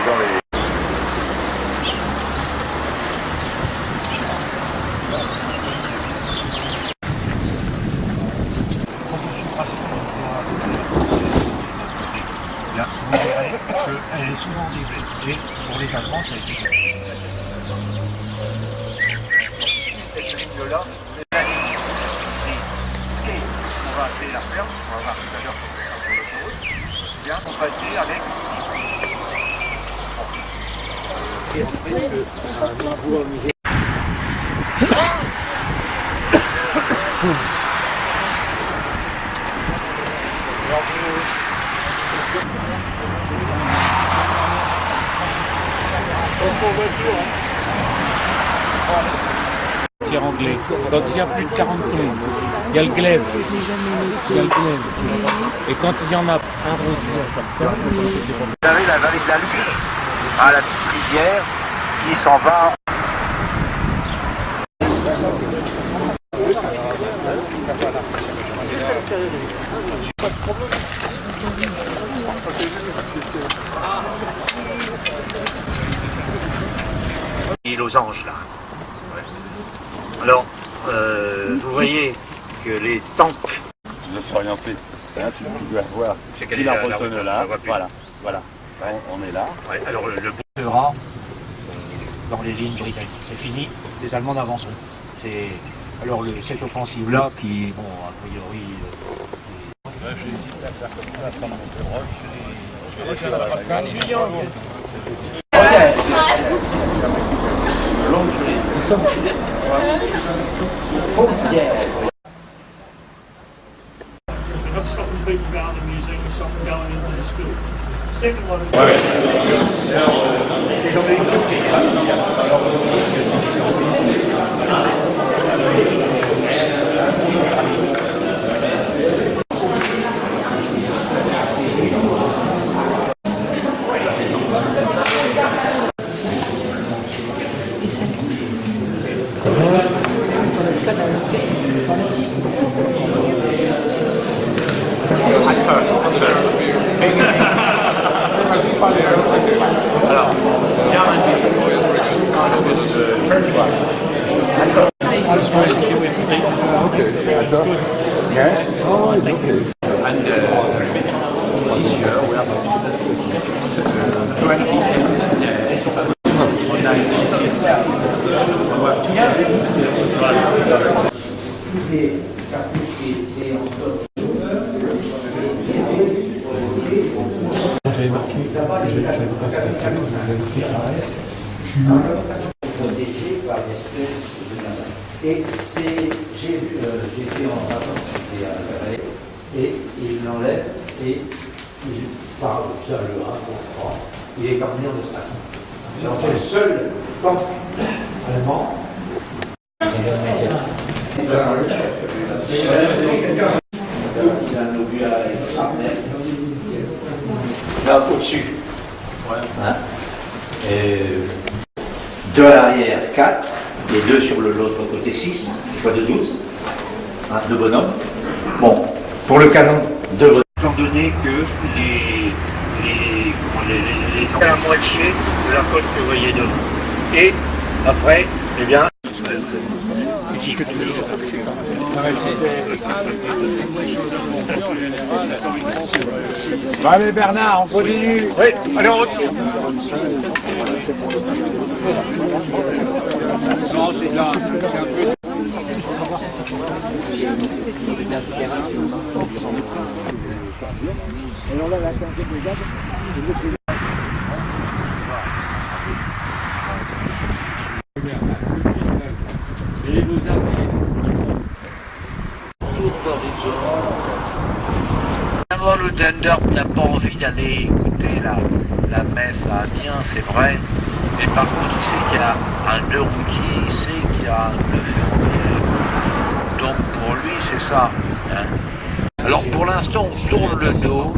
I: dans les... Vous verrez qu'elle est souvent livrée. Et pour les Allemands, ça a été cette ligne-là, c'est la ligne. Et on va appeler la ferme, on va voir tout à l'heure sur l'autoroute. Bien, on va passer avec ici. Et on fait un nouveau musée.
H: Pierre anglais. Quand il y a plus de 40 tombes, il y a le glaive. Il y a le glaive. Et quand il y en a un rosier à chaque fois,
E: vous avez la vallée de la Lune, à la petite rivière qui s'en va. Et losange là. Ouais. Alors, vous voyez que les tanks.
I: Je vais s'orienter. Hein, tu dois voir.
E: C'est
I: qu'il la bretonne là. Voilà.
E: Ouais.
I: On est là.
E: Ouais, alors le
N: sera dans les lignes britanniques. C'est fini, les Allemands n'avanceront. C'est alors cette offensive-là qui, bon, a priori.
I: J'hésite à faire comme ça, à prendre mon perroche.
F: Not stopping people going to the museum, stop them going into the school. Second one.
C: J'avais marqué, je savais pas si c'était vous avez fait
N: protégé par une espèce de nana. Et j'ai été en vacances et il l'enlève et il parle sur le 1 il est partenaire de ça. C'est le seul camp allemand. C'est un obus à charnel. Là, au-dessus. Hein? Deux à l'arrière, 4, et 2 sur l'autre côté, 6, 6 fois 2, 12. Hein, deux bonhommes. Bon, pour le canon, 2 bonhommes. Étant donné que les à la moitié de la côte que vous voyez devant. Et après, eh bien,
V: Bon, allez Bernard, on continue.
N: Oui, allez, on retourne.
V: Non, c'est là, c'est un peu... Et on a la 15e brigade. Et nos armées, ce qu'ils font.
E: D'abord, le Dundorf n'a pas envie d'aller écouter la messe à Amiens, c'est vrai. Mais par contre, il sait qu'il y a un 2 routier, il sait qu'il y a un 2 ferroviaire. Donc pour lui, c'est ça. Hein. Alors pour l'instant, on tourne le dos.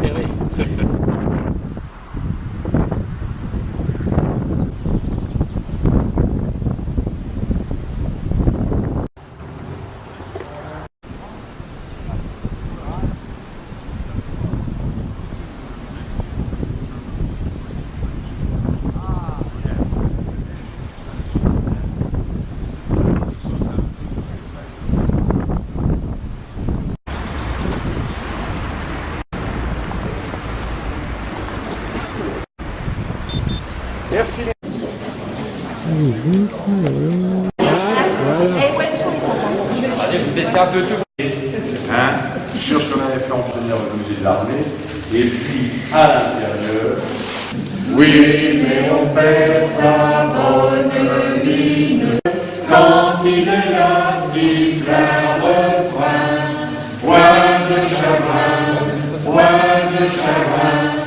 V: Merci.
G: Hein, sur ce qu'on avait fait obtenir au musée de l'armée, et puis à l'intérieur. Oui, mais on perd sa bonne mine quand il est là, siffle un refrain. Point de chagrin, point de chagrin.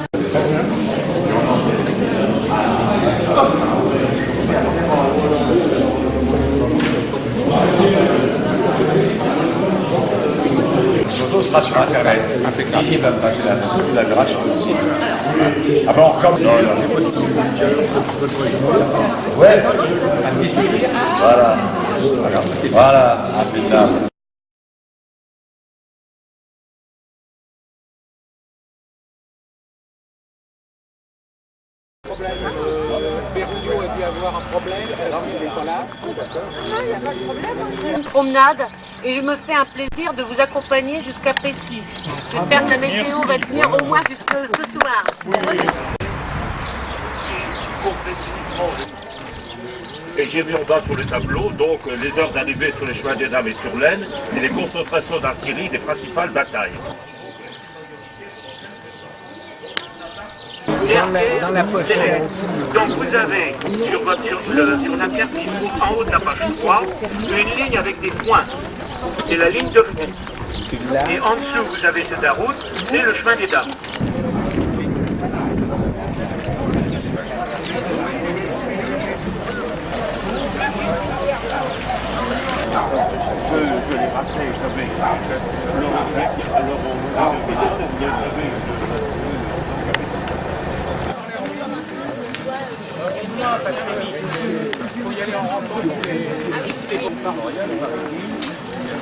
E: L'auto sera sur Internet. Impeccable. Il va me passer la verra sur le site. Ah bon, comme ça. Ouais. Voilà. Voilà. Impeccable.
V: Berruglio a dû avoir un problème, alors il n'est pas là.
J: Non, il n'y a pas de problème. Une promenade et je me fais un plaisir de vous accompagner jusqu'à Pessy. J'espère que la météo va tenir au moins jusqu'à ce soir.
I: Et j'ai mis en bas sur le tableau donc les heures d'arrivée sur les chemins des dames et sur l'Aisne et les concentrations d'artillerie des principales batailles.
E: Dans la pochette. Donc vous avez sur la carte qui se trouve en haut de la page 3 une ligne avec des points. C'est la ligne de front. Et en dessous vous avez cette route, c'est le chemin des dames.
I: Je l'ai rappelé,
V: Parce qu'il faut y aller en rentrant.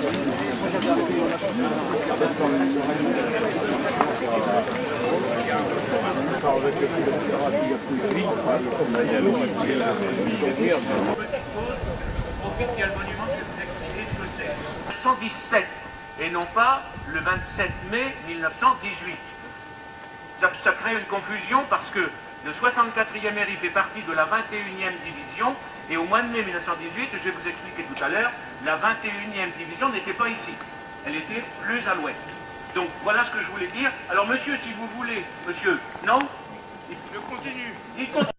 E: Qu'il y a le monument que vous expliquez ce que c'est. 117 et non pas le 27 mai 1918. Ça crée une confusion parce que le 64e RI fait partie de la 21e division et au mois de mai 1918, je vais vous expliquer tout à l'heure, la 21e division n'était pas ici. Elle était plus à l'ouest. Donc voilà ce que je voulais dire. Alors monsieur, si vous voulez, monsieur, non? Je continue. Il continue.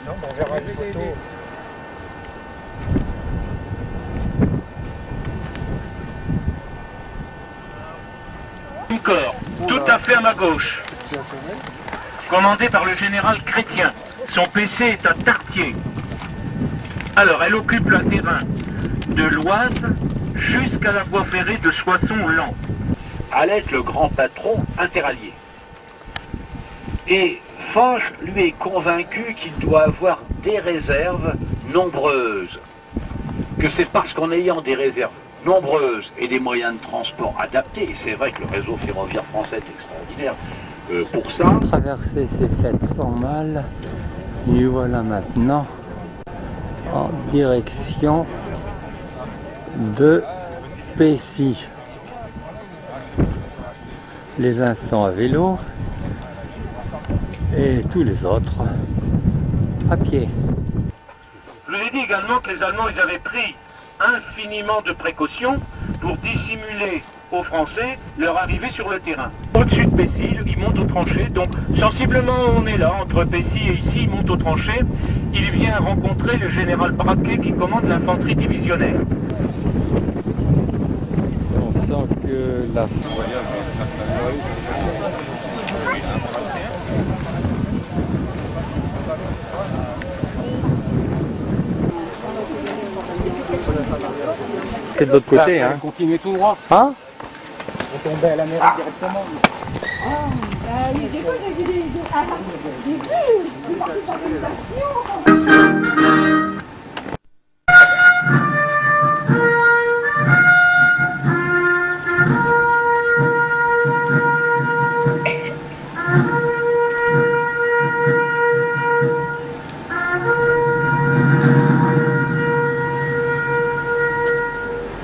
A: Non, on verra les photos.
E: Un corps, tout à fait à ma gauche, commandé par le général Chrétien. Son PC est à Tartier. Alors, elle occupe un terrain de l'Oise jusqu'à la voie ferrée de Soissons-Lens. Elle est le grand patron interallié. Et Foch, lui, est convaincu qu'il doit avoir des réserves nombreuses. Que c'est parce qu'en ayant des réserves nombreuses et des moyens de transport adaptés, et c'est vrai que le réseau ferroviaire français est extraordinaire pour ça.
Q: La traversée s'est faite sans mal. Et voilà maintenant en direction de Pessy. Les uns sont à vélo et tous les autres à pied.
E: Je vous ai dit également que les Allemands ils avaient pris infiniment de précautions pour dissimuler aux Français leur arrivée sur le terrain. Au-dessus de Pessy, ils montent aux tranchées, donc sensiblement on est là, entre Pessy et ici, ils montent aux tranchées. Il vient rencontrer le général Braquet qui commande l'infanterie divisionnaire.
Q: On sent que la... C'est de l'autre côté, hein.
A: Continuez tout droit.
Q: Hein?
A: On tombait à la mairie directement.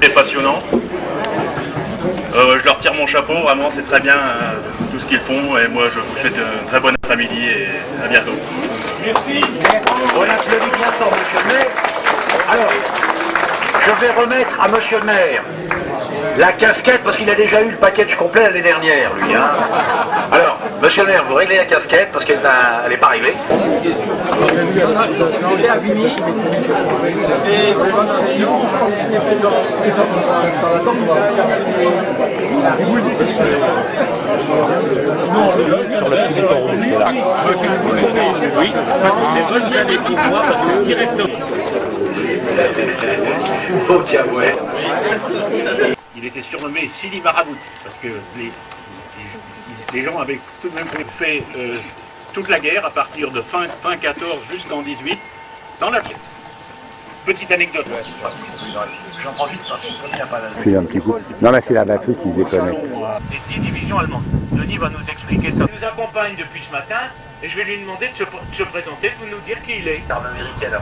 S: C'est passionnant. Je leur tire mon chapeau, vraiment c'est très bien tout ce qu'ils font et moi je vous souhaite un très bon après-midi et à bientôt.
E: Merci. On applaudit bien fort monsieur le maire. Alors, je vais remettre à monsieur le maire la casquette parce qu'il a déjà eu le package complet l'année dernière lui. Hein. Alors, monsieur le maire, vous réglez la casquette parce qu'elle n'est pas arrivée.
H: Sur la petite route, voilà. Oui, c'est bonne bien des pouvoirs parce que directement.
E: Faut dire, ouais.
S: Il était surnommé Sidi Marabout parce que les gens avaient tout de même fait toute la guerre à partir de fin 14 jusqu'en 18 dans la pièce. Petite anecdote.
E: J'en profite parce qu'on ne connaît pas la...
C: Fais un petit coup. Non, mais c'est la batterie qui déconne.
E: Des 10 divisions allemandes. Denis va nous expliquer ça. Il nous accompagne depuis ce matin et je vais lui demander de se présenter pour nous dire qui il est.
I: L'armée américaine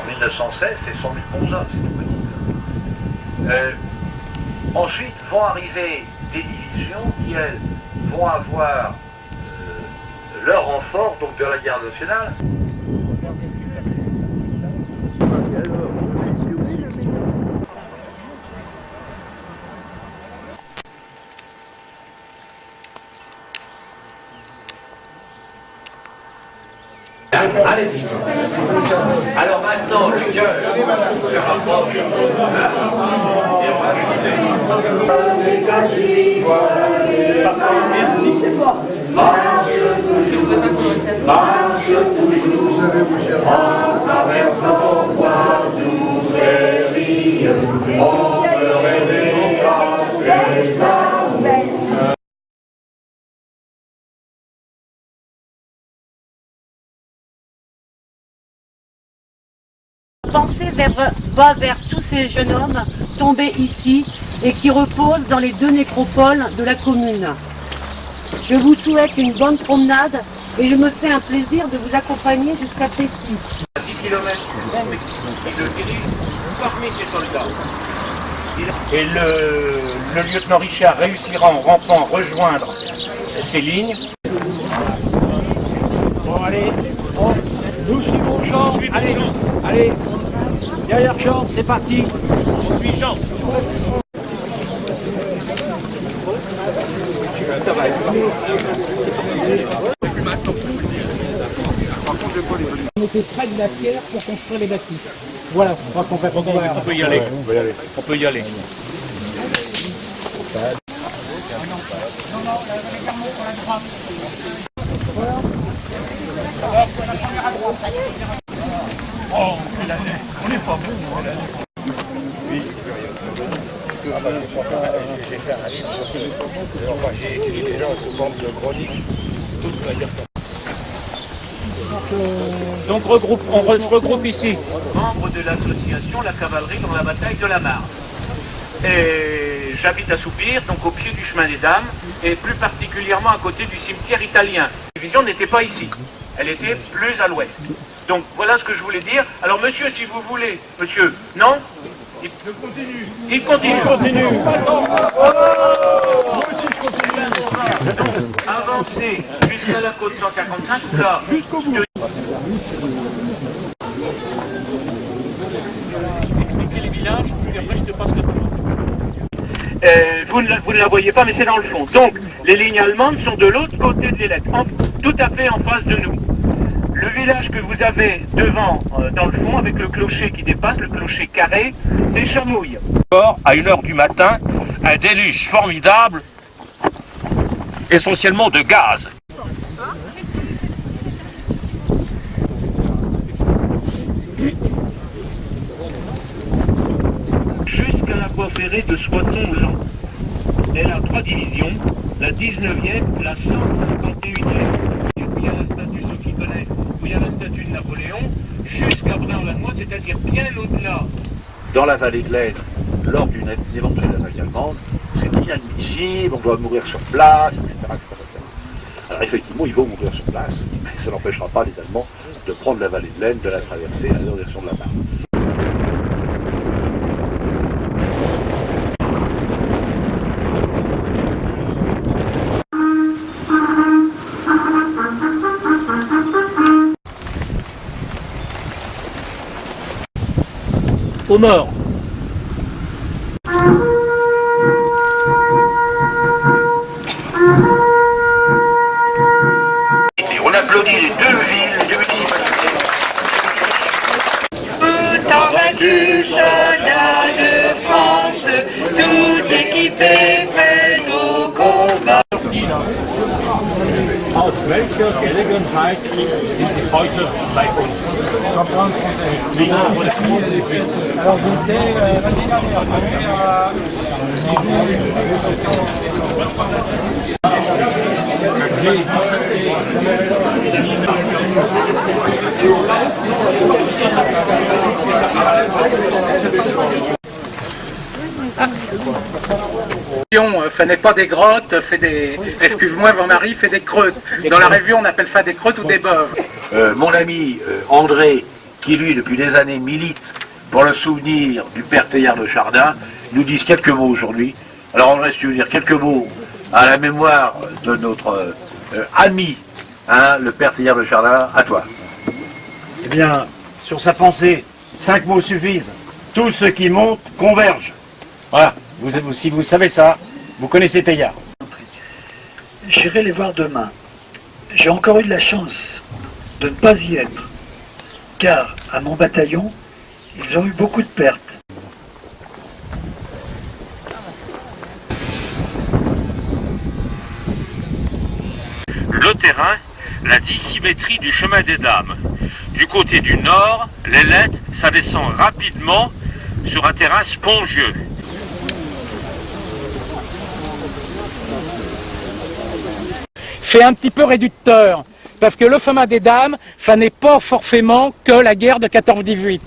I: en 1916, c'est 100 000 bons hommes, c'est tout petit. Ensuite vont arriver des divisions qui, elles, vont avoir leur renfort, donc de la garde nationale.
E: Allez-y. Alors maintenant, le cœur se rapproche. Merci. Marche toujours, en traversant bois d'ouvrerie, on peut rêver à ses
O: pensée va vers tous ces jeunes hommes tombés ici et qui reposent dans les 2 nécropoles de la commune. Je vous souhaite une bonne promenade et je me fais un plaisir de vous accompagner jusqu'à Plessis.
E: 10 km il le dirige parmi ses soldats.
V: Et le lieutenant Richard réussira en rampant rejoindre ces lignes. Bon, allez, nous suivons Jean. Allez, derrière Jean, c'est parti. On suit Jean.
A: On était près de la pierre pour construire les bâtisses. Voilà, on peut y aller.
V: On peut y aller.
A: Oh, on n'est pas bon. Oui. J'ai fait un livre sur j'ai écrit déjà sous forme de chronique.
V: Donc on regroupe ici.
E: Membre de l'association La Cavalerie dans la bataille de la Marne. Et j'habite à Soupir, donc au pied du chemin des Dames, et plus particulièrement à côté du cimetière italien. La division n'était pas ici, elle était plus à l'ouest. Donc voilà ce que je voulais dire. Alors monsieur, si vous voulez, monsieur, non ? Il continue. Il continue. Moi aussi je continue. Donc avancez jusqu'à la côte 155, là, jusqu'au bout.
V: Expliquer les villages, puis après je te passe la parole.
E: Vous ne la voyez pas, mais c'est dans le fond. Donc, les lignes allemandes sont de l'autre côté de l'Ailette, tout à fait en face de nous. Le village que vous avez devant, dans le fond, avec le clocher qui dépasse, le clocher carré, c'est Chamouille.
M: À 1h du matin, un déluge formidable, essentiellement de gaz.
E: Jusqu'à la voie ferrée de Soissons-Lens. Elle a 3 divisions, la 19e, la 151e, où il y a la statue, ceux qui connaissent, où il y a la statue de Napoléon, jusqu'à Bray-en-Lannoy, c'est-à-dire bien au-delà. Dans la vallée de l'Aisne, lors d'une éventuelle attaque allemande, c'est inadmissible, on doit mourir sur place, etc. Alors effectivement, il faut mourir sur place, mais ça n'empêchera pas les Allemands de prendre la vallée de l'Aisne, de la traverser à la direction de la Marne.
V: Au nord.
E: On applaudit les 2 villes du
J: Tout en vaincu, soldats de France, tout équipé, fait nos combats.
V: Aus welcher Gelegenheit sind Sie heute bei uns?
A: Alors j'étais l'année dernière,
V: n'est pas des grottes, fait des. Excuse-moi, Jean-Marie, fait des creux. Dans la revue, on appelle ça des creux ou des boves.
E: Mon ami André, qui lui, depuis des années, milite pour le souvenir du père Teilhard de Chardin, nous disent quelques mots aujourd'hui. Alors André, si tu veux dire quelques mots à la mémoire de notre ami, hein, le père Teilhard de Chardin, à toi.
S: Eh bien, sur sa pensée, 5 mots suffisent. Tout ce qui monte converge. Voilà, si vous savez ça, vous connaissez Teilhard.
T: J'irai les voir demain. J'ai encore eu de la chance de ne pas y être, car à mon bataillon, ils ont eu beaucoup de pertes.
M: Le terrain, la dissymétrie du chemin des Dames. Du côté du nord, l'Ailette, ça descend rapidement sur un terrain spongieux.
A: fait un petit peu réducteur, parce que le chemin des Dames, ça n'est pas forcément que la guerre de 14-18.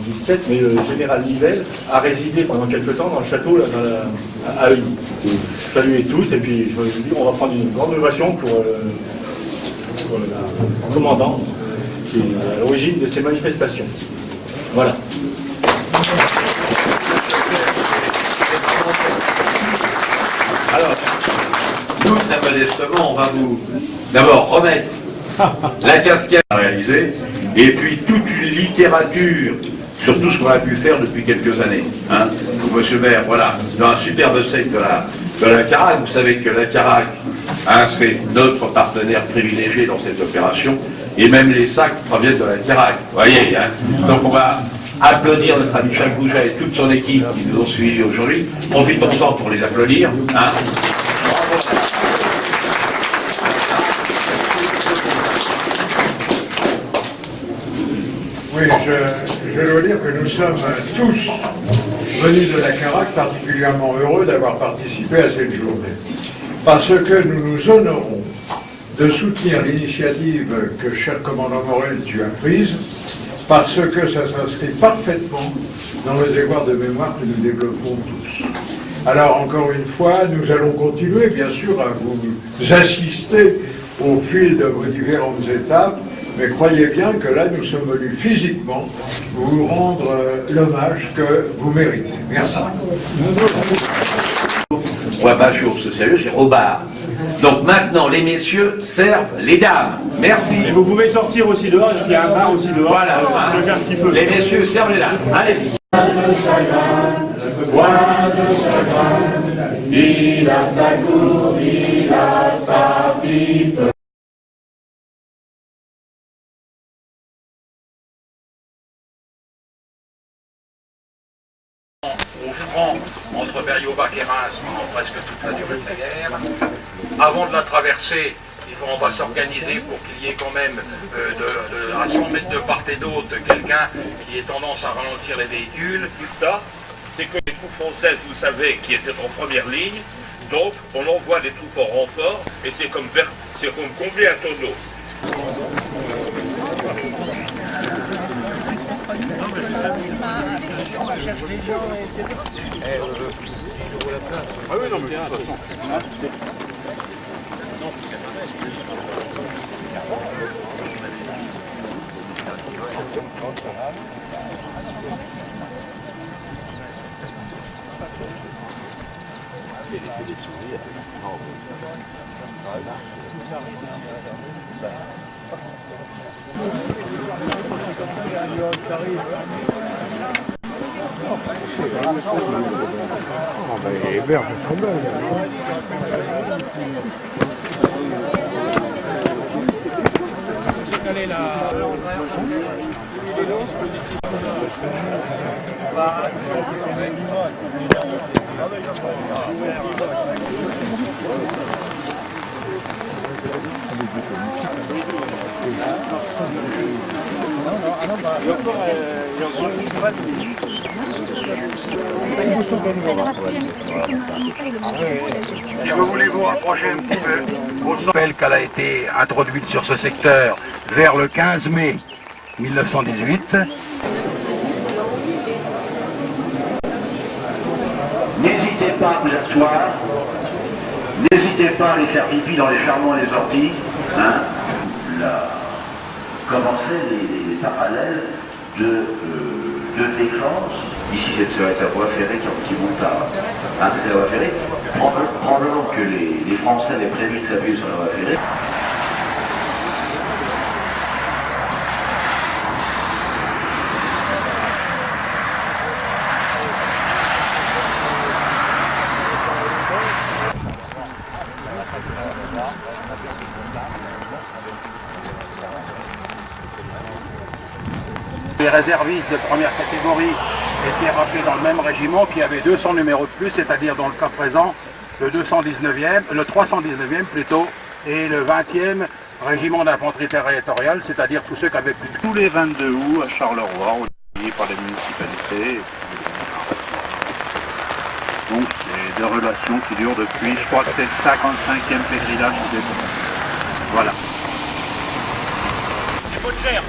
B: 17, mais le général Nivelle a résidé pendant quelques temps dans le château là, à Heuilly. Saluez tous, et puis je vais vous dire, on va prendre une grande ovation pour le commandant qui est à l'origine de ces manifestations. Voilà.
G: Alors, nous, très modestement, on va vous d'abord remettre la casquette à réaliser, et puis toute une littérature sur tout ce qu'on a pu faire depuis quelques années. Hein. Monsieur le maire, voilà, dans un superbe site de la Carac, vous savez que la Carac, hein, c'est notre partenaire privilégié dans cette opération, et même les sacs proviennent de la Carac, vous voyez. Hein. Donc on va applaudir notre ami Jacques Bouget et toute son équipe qui nous ont suivis aujourd'hui. Profitons-en pour les applaudir. Hein.
L: Oui, je dois dire que nous sommes tous venus de la Carac particulièrement heureux d'avoir participé à cette journée. Parce que nous nous honorons de soutenir l'initiative que, cher commandant Morel, tu as prise, parce que ça s'inscrit parfaitement dans le devoir de mémoire que nous développons tous. Alors, encore une fois, nous allons continuer, bien sûr, à vous assister au fil de vos différentes étapes, mais croyez bien que là, nous sommes venus physiquement vous rendre l'hommage que vous méritez. Merci.
G: On va pas jouer au sérieux, c'est au bar. Donc maintenant, les messieurs servent les dames. Merci.
B: Et vous pouvez sortir aussi dehors, il y a un bar aussi dehors.
G: Voilà. Hein. Les messieurs servent les dames. Allez-y.
W: Il a sa cour, il a sa pipe.
X: Au front entre Berriobac et Reims pendant presque toute la durée de la guerre. Avant de la traverser, on va s'organiser pour qu'il y ait quand même à 100 mètres de part et d'autre quelqu'un qui ait tendance à ralentir les véhicules.
M: Tout ça, c'est que les troupes françaises, vous savez, qui étaient en première ligne, donc on envoie des troupes en renfort et c'est comme combler un tonneau.
A: On cherche les gens et
S: Ah oui, non, mais de toute façon. Si vous voulez vous rapprocher un petit peu, je rappelle qu'elle a été introduite sur ce secteur vers le 15 mai 1918.
E: N'hésitez pas à vous asseoir, n'hésitez pas à aller faire pipi dans les charbons et les orties. Hein. Commencer les parallèles de défense. Ici, c'est la voie ferrée qui monte à c'est la voie ferrée. Probablement que les Français avaient prévu de s'appuyer sur la voie ferrée.
S: Les réservistes de première catégorie étaient rappelés dans le même régiment qui avait 200 numéros de plus, c'est-à-dire dans le cas présent le 319e plutôt, et le 20e régiment d'infanterie territoriale, c'est-à-dire tous ceux qui avaient plus de...
Y: Tous les 22 août à Charleroi, organisés par les municipalités. Donc c'est des relations qui durent depuis, je crois que c'est le 55e pèlerinage qui débute. Voilà.
M: C'est votre germe.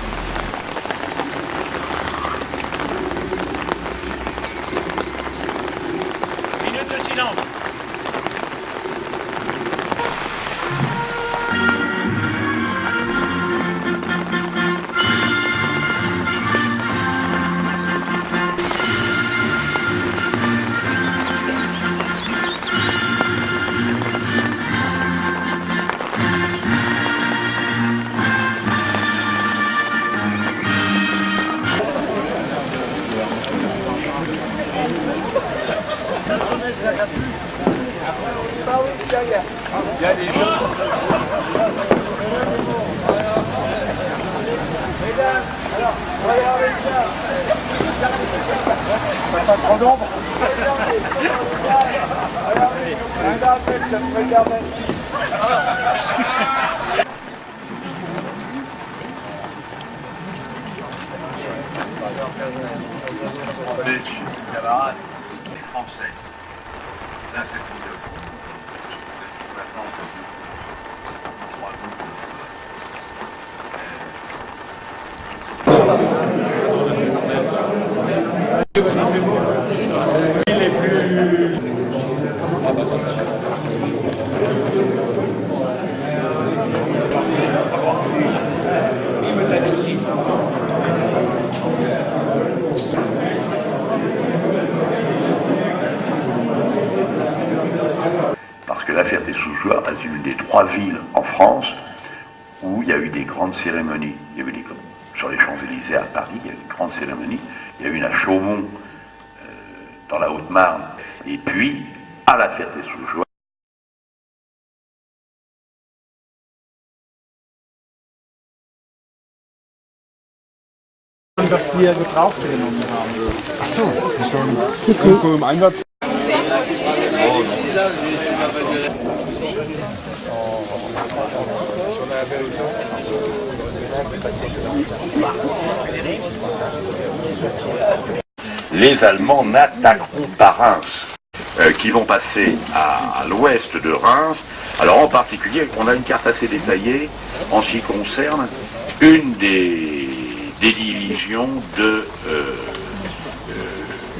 A: Pardon.
I: Camarades, les Français. Là, c'est pour eux. Maintenant, on croit parce que la Ferté-sous-Jouarre est une des 3 villes en France où il y a eu des grandes cérémonies. Il y a eu sur les Champs-Élysées à Paris, il y a eu une grande cérémonie. Il y a eu une à Chaumont, dans la Haute-Marne, et puis à la Ferté-sous-Jouarre.
A: Dass wir Gebrauch genommen haben. Ach so, schon irgendwo im Einsatz.
I: Les Allemands n'attaqueront pas Reims, qui vont passer à l'ouest de Reims. Alors en particulier, on a une carte assez détaillée en ce qui concerne une des divisions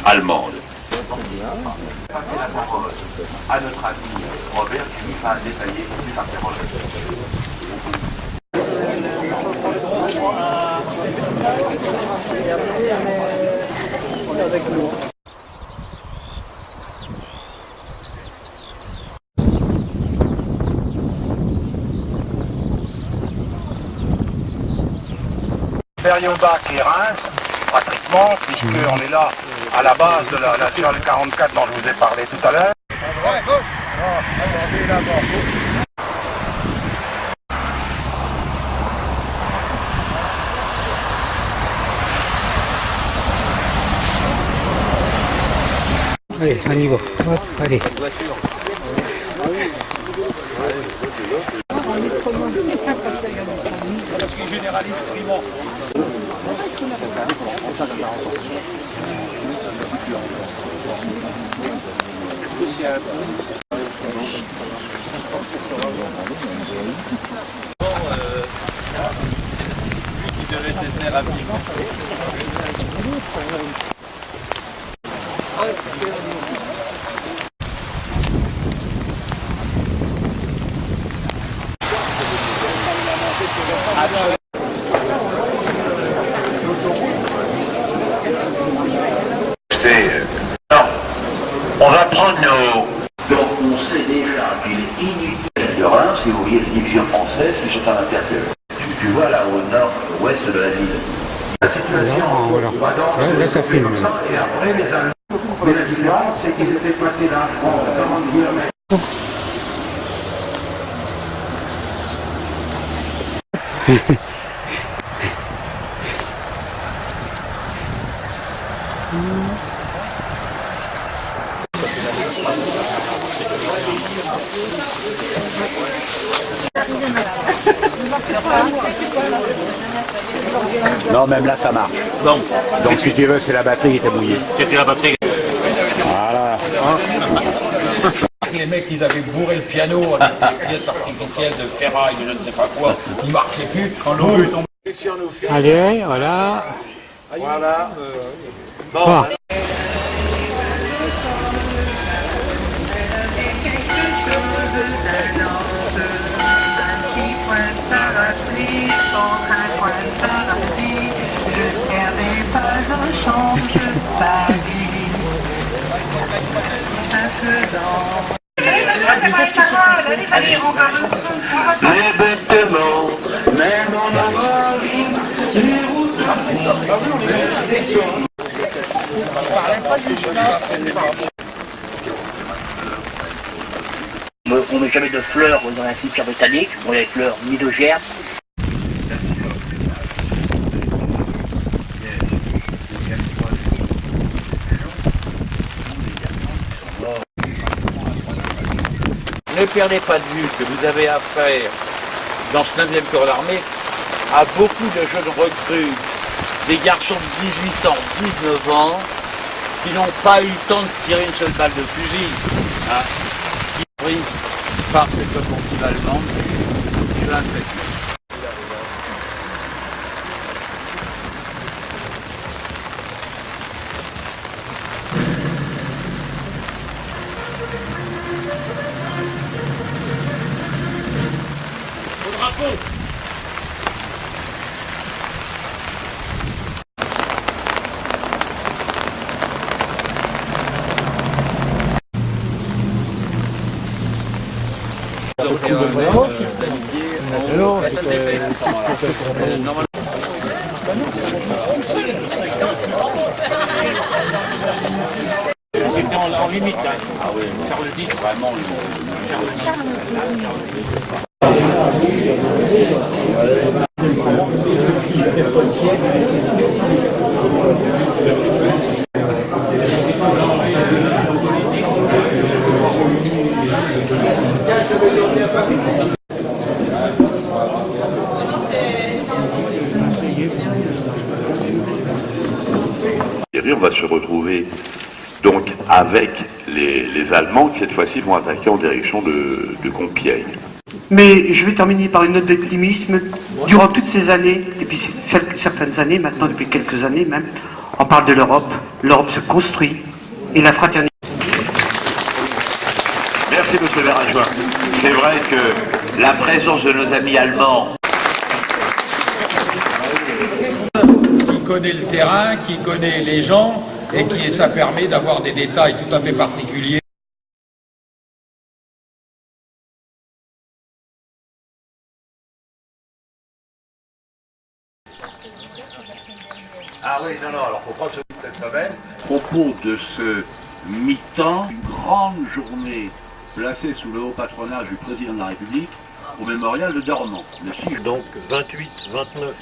I: allemandes. Passer la parole à notre ami Robert qui va détailler plus
S: Berriaud-Bac et Reims, pratiquement, puisqu'on est là à la base de la nationale 44 dont je vous ai parlé tout à l'heure.
A: Ouais, gauche. Non, attendez là-bas, gauche.
Q: Allez, on y va. Hop, allez.
A: Parce qu'il généralise primo. Est-ce que c'est un qui devait cesser rapidement.
I: On va prendre nos... Donc on sait déjà qu'il est inutile de Reims, si vous voyez les divisions françaises qui sont à l'intérieur. Tu vois là au nord-ouest de la ville. La situation va donc se développer comme ça, et après les Allemands. Mais la différence, c'est qu'ils étaient passés d'un front de 40 km.
S: Non, même là ça marche.
I: Donc
S: si tu veux, c'est la batterie qui était mouillée.
I: c'était la batterie.
S: Voilà.
V: Les mecs, ils avaient bourré le piano avec des pièces artificielles de ferraille, de je ne sais pas quoi, il ne marchait plus. Quand l'eau est tombée sur nous.
Q: Allez, voilà.
V: Voilà.
Q: Bon.
I: Les bêtements, même en orage, les routes.
D: On met jamais de fleurs dans un cimetière botanique, on met des fleurs ni de gerbes.
F: perdez pas de vue que vous avez affaire, dans ce 9e corps d'armée, à beaucoup de jeunes recrues, des garçons de 18 ans, 19 ans, qui n'ont pas eu le temps de tirer une seule balle de fusil, hein, qui sont pris par cette offensive allemande du 27 mai.
M: Au drapeau.
H: C'était en limite, hein. Ah oui, Charles X. Vraiment, Charles
I: On va se retrouver donc avec les Allemands qui cette fois-ci vont attaquer en direction de Compiègne.
K: Mais je vais terminer par une note d'optimisme. Durant toutes ces années, et puis certaines années, maintenant depuis quelques années même, on parle de l'Europe. L'Europe se construit et la fraternité.
I: Merci M. Verrajoin. C'est vrai que la présence de nos amis allemands
X: qui connaît le terrain, qui connaît les gens et qui ça permet d'avoir des détails tout à fait particuliers.
I: Ah oui, non, alors faut prendre cette semaine. À propos de ce mi-temps, une grande journée placée sous le haut patronage du président de la République au mémorial de Dormans.
P: Donc 28, 29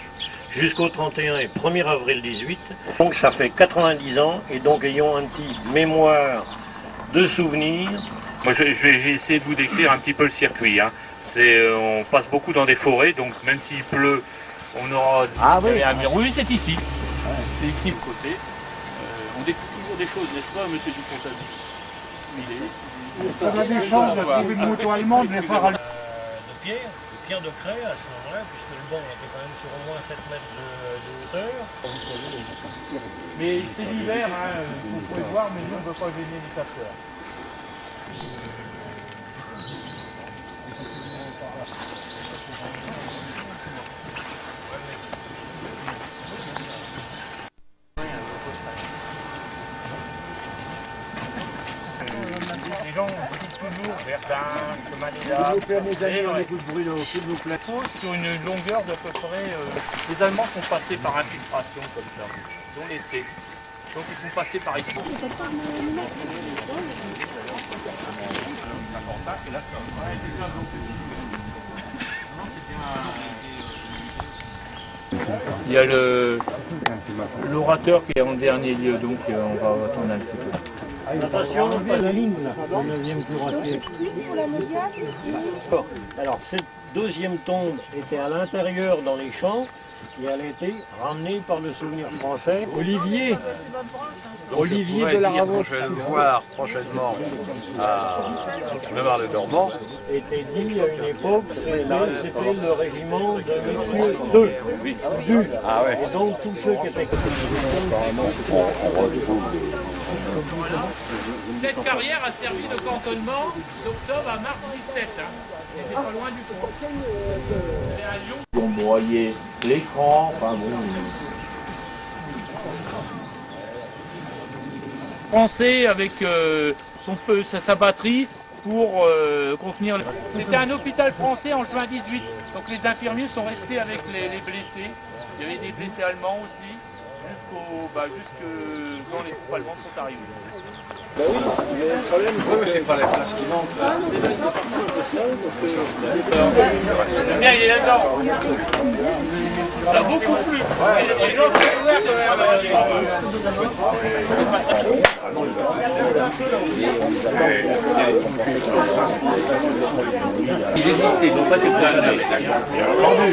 P: jusqu'au 31 et 1er avril 18. Donc ça fait 90 ans et donc ayons un petit mémoire de souvenirs.
M: Moi j'ai essayé de vous décrire un petit peu le circuit. Hein. On passe beaucoup dans des forêts, donc même s'il pleut, on aura...
H: Ah oui,
M: oui, c'est ici. C'est ici le côté. On découvre toujours des choses, n'est-ce pas, monsieur Dupontel?
A: On a des chances de trouver une moto allemande, mais faire
P: De pierre de craie à ce moment-là, puisque le banc était quand même sur au moins 7 mètres de hauteur.
H: Mais c'est l'hiver, hein, vous pouvez voir, mais nous on ne veut pas gêner les sapeurs.
M: Les gens quittent toujours Verdun, Chemin-des-Dames.
P: S'il vous plaît, mes amis, on écoute Bruno, s'il vous plaît.
M: Sur une longueur d'à peu près... les Allemands sont passés par infiltration comme ça. Ils ont laissé. Donc ils sont passés par ici. Il y a l'orateur qui est en dernier lieu, donc on va attendre un petit peu.
P: Attention, la ligne là, le 9e cuirassier. Alors cette deuxième tombe était à l'intérieur dans les champs et elle a été ramenée par le souvenir français.
H: Olivier
G: De la Ravoche. Je vais le voir prochainement à Mémoire de Dormans.
P: Était dit à une époque, c'était le régiment de messieurs 2.
G: Ah ouais.
P: Et donc tous ceux qui étaient
M: Cette carrière a servi de cantonnement d'octobre à mars 17. C'était pas loin du pont. C'est à Lyon.
H: Ils ont broyé l'écran, enfin bon...
M: Français avec sa batterie pour contenir... C'était un hôpital français en juin 18. Donc les infirmiers sont restés avec les blessés. Il y avait des blessés allemands aussi, jusque quand les troupes allemandes sont arrivées.
P: Bah oui, mais le problème,
G: c'est pas les places qui manquent là.
M: Le mien, il est là-dedans. Ça a beaucoup plu. Les gens sont ouverts quand même.
F: Ils existaient, ils n'ont pas été pris. Entendu.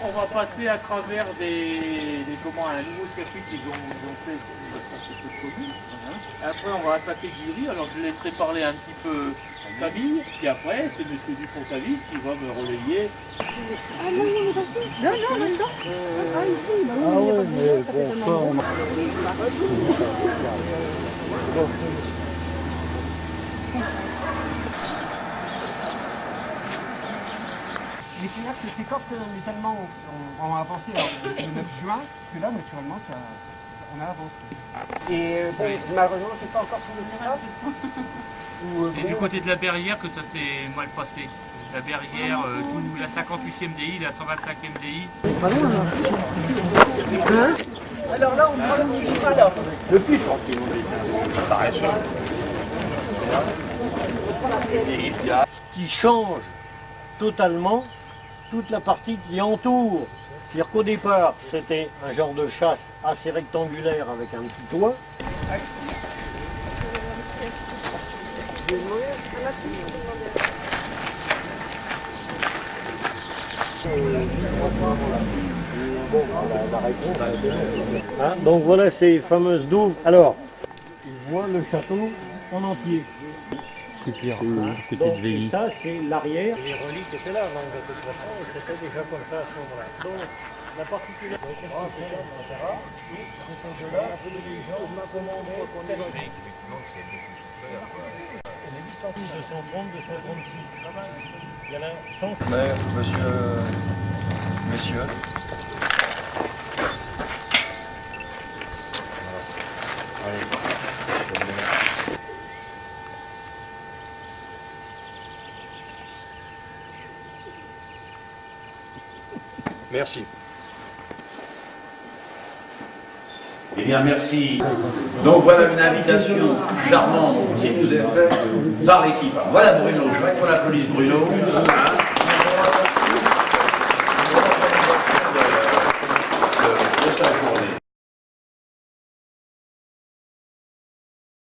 M: On va passer à travers un nouveau circuit qu'ils ont fait sur cette commune. Après, on va attaquer Guiry. Alors, je laisserai parler un petit peu Camille. Puis après, c'est M. Dupont-Avis qui va me relayer.
C: Ah non, non, là-dedans. Ah, ici, bah oui, il n'y a pas de boulot, ça fait tellement bon.
N: Mais tu vois que c'est quand les Allemands ont avancé le 9 juin, que là, naturellement, on a avancé. Et bon, malheureusement, c'est pas encore sur le terrain.
M: C'est du côté de la Berrière que ça s'est mal passé. La Berrière, la 58e DI, la 125e DI.
N: Hein? Alors là, on prend le petit chemin là.
M: Le plus tranquille,
P: ça paraît sûr. Qui change totalement toute la partie qui entoure. C'est-à-dire qu'au départ, c'était un genre de chasse assez rectangulaire avec un petit toit. Hein, donc voilà ces fameuses douves. Alors, ils voient le château en entier.
H: Super,
P: Donc, et ça, c'est l'arrière. Les reliques étaient là, donc de toute façon, c'était déjà comme ça à ce moment-là. Donc, la particularité, c'est et ce sont de là que les gens commandaient les 230, 236. Il y en a 100.
O: Mais, messieurs. Merci.
F: Eh bien, merci. Donc voilà une invitation charmante qui nous est faite par l'équipe. Voilà Bruno, je voudrais qu'on applaudisse Bruno.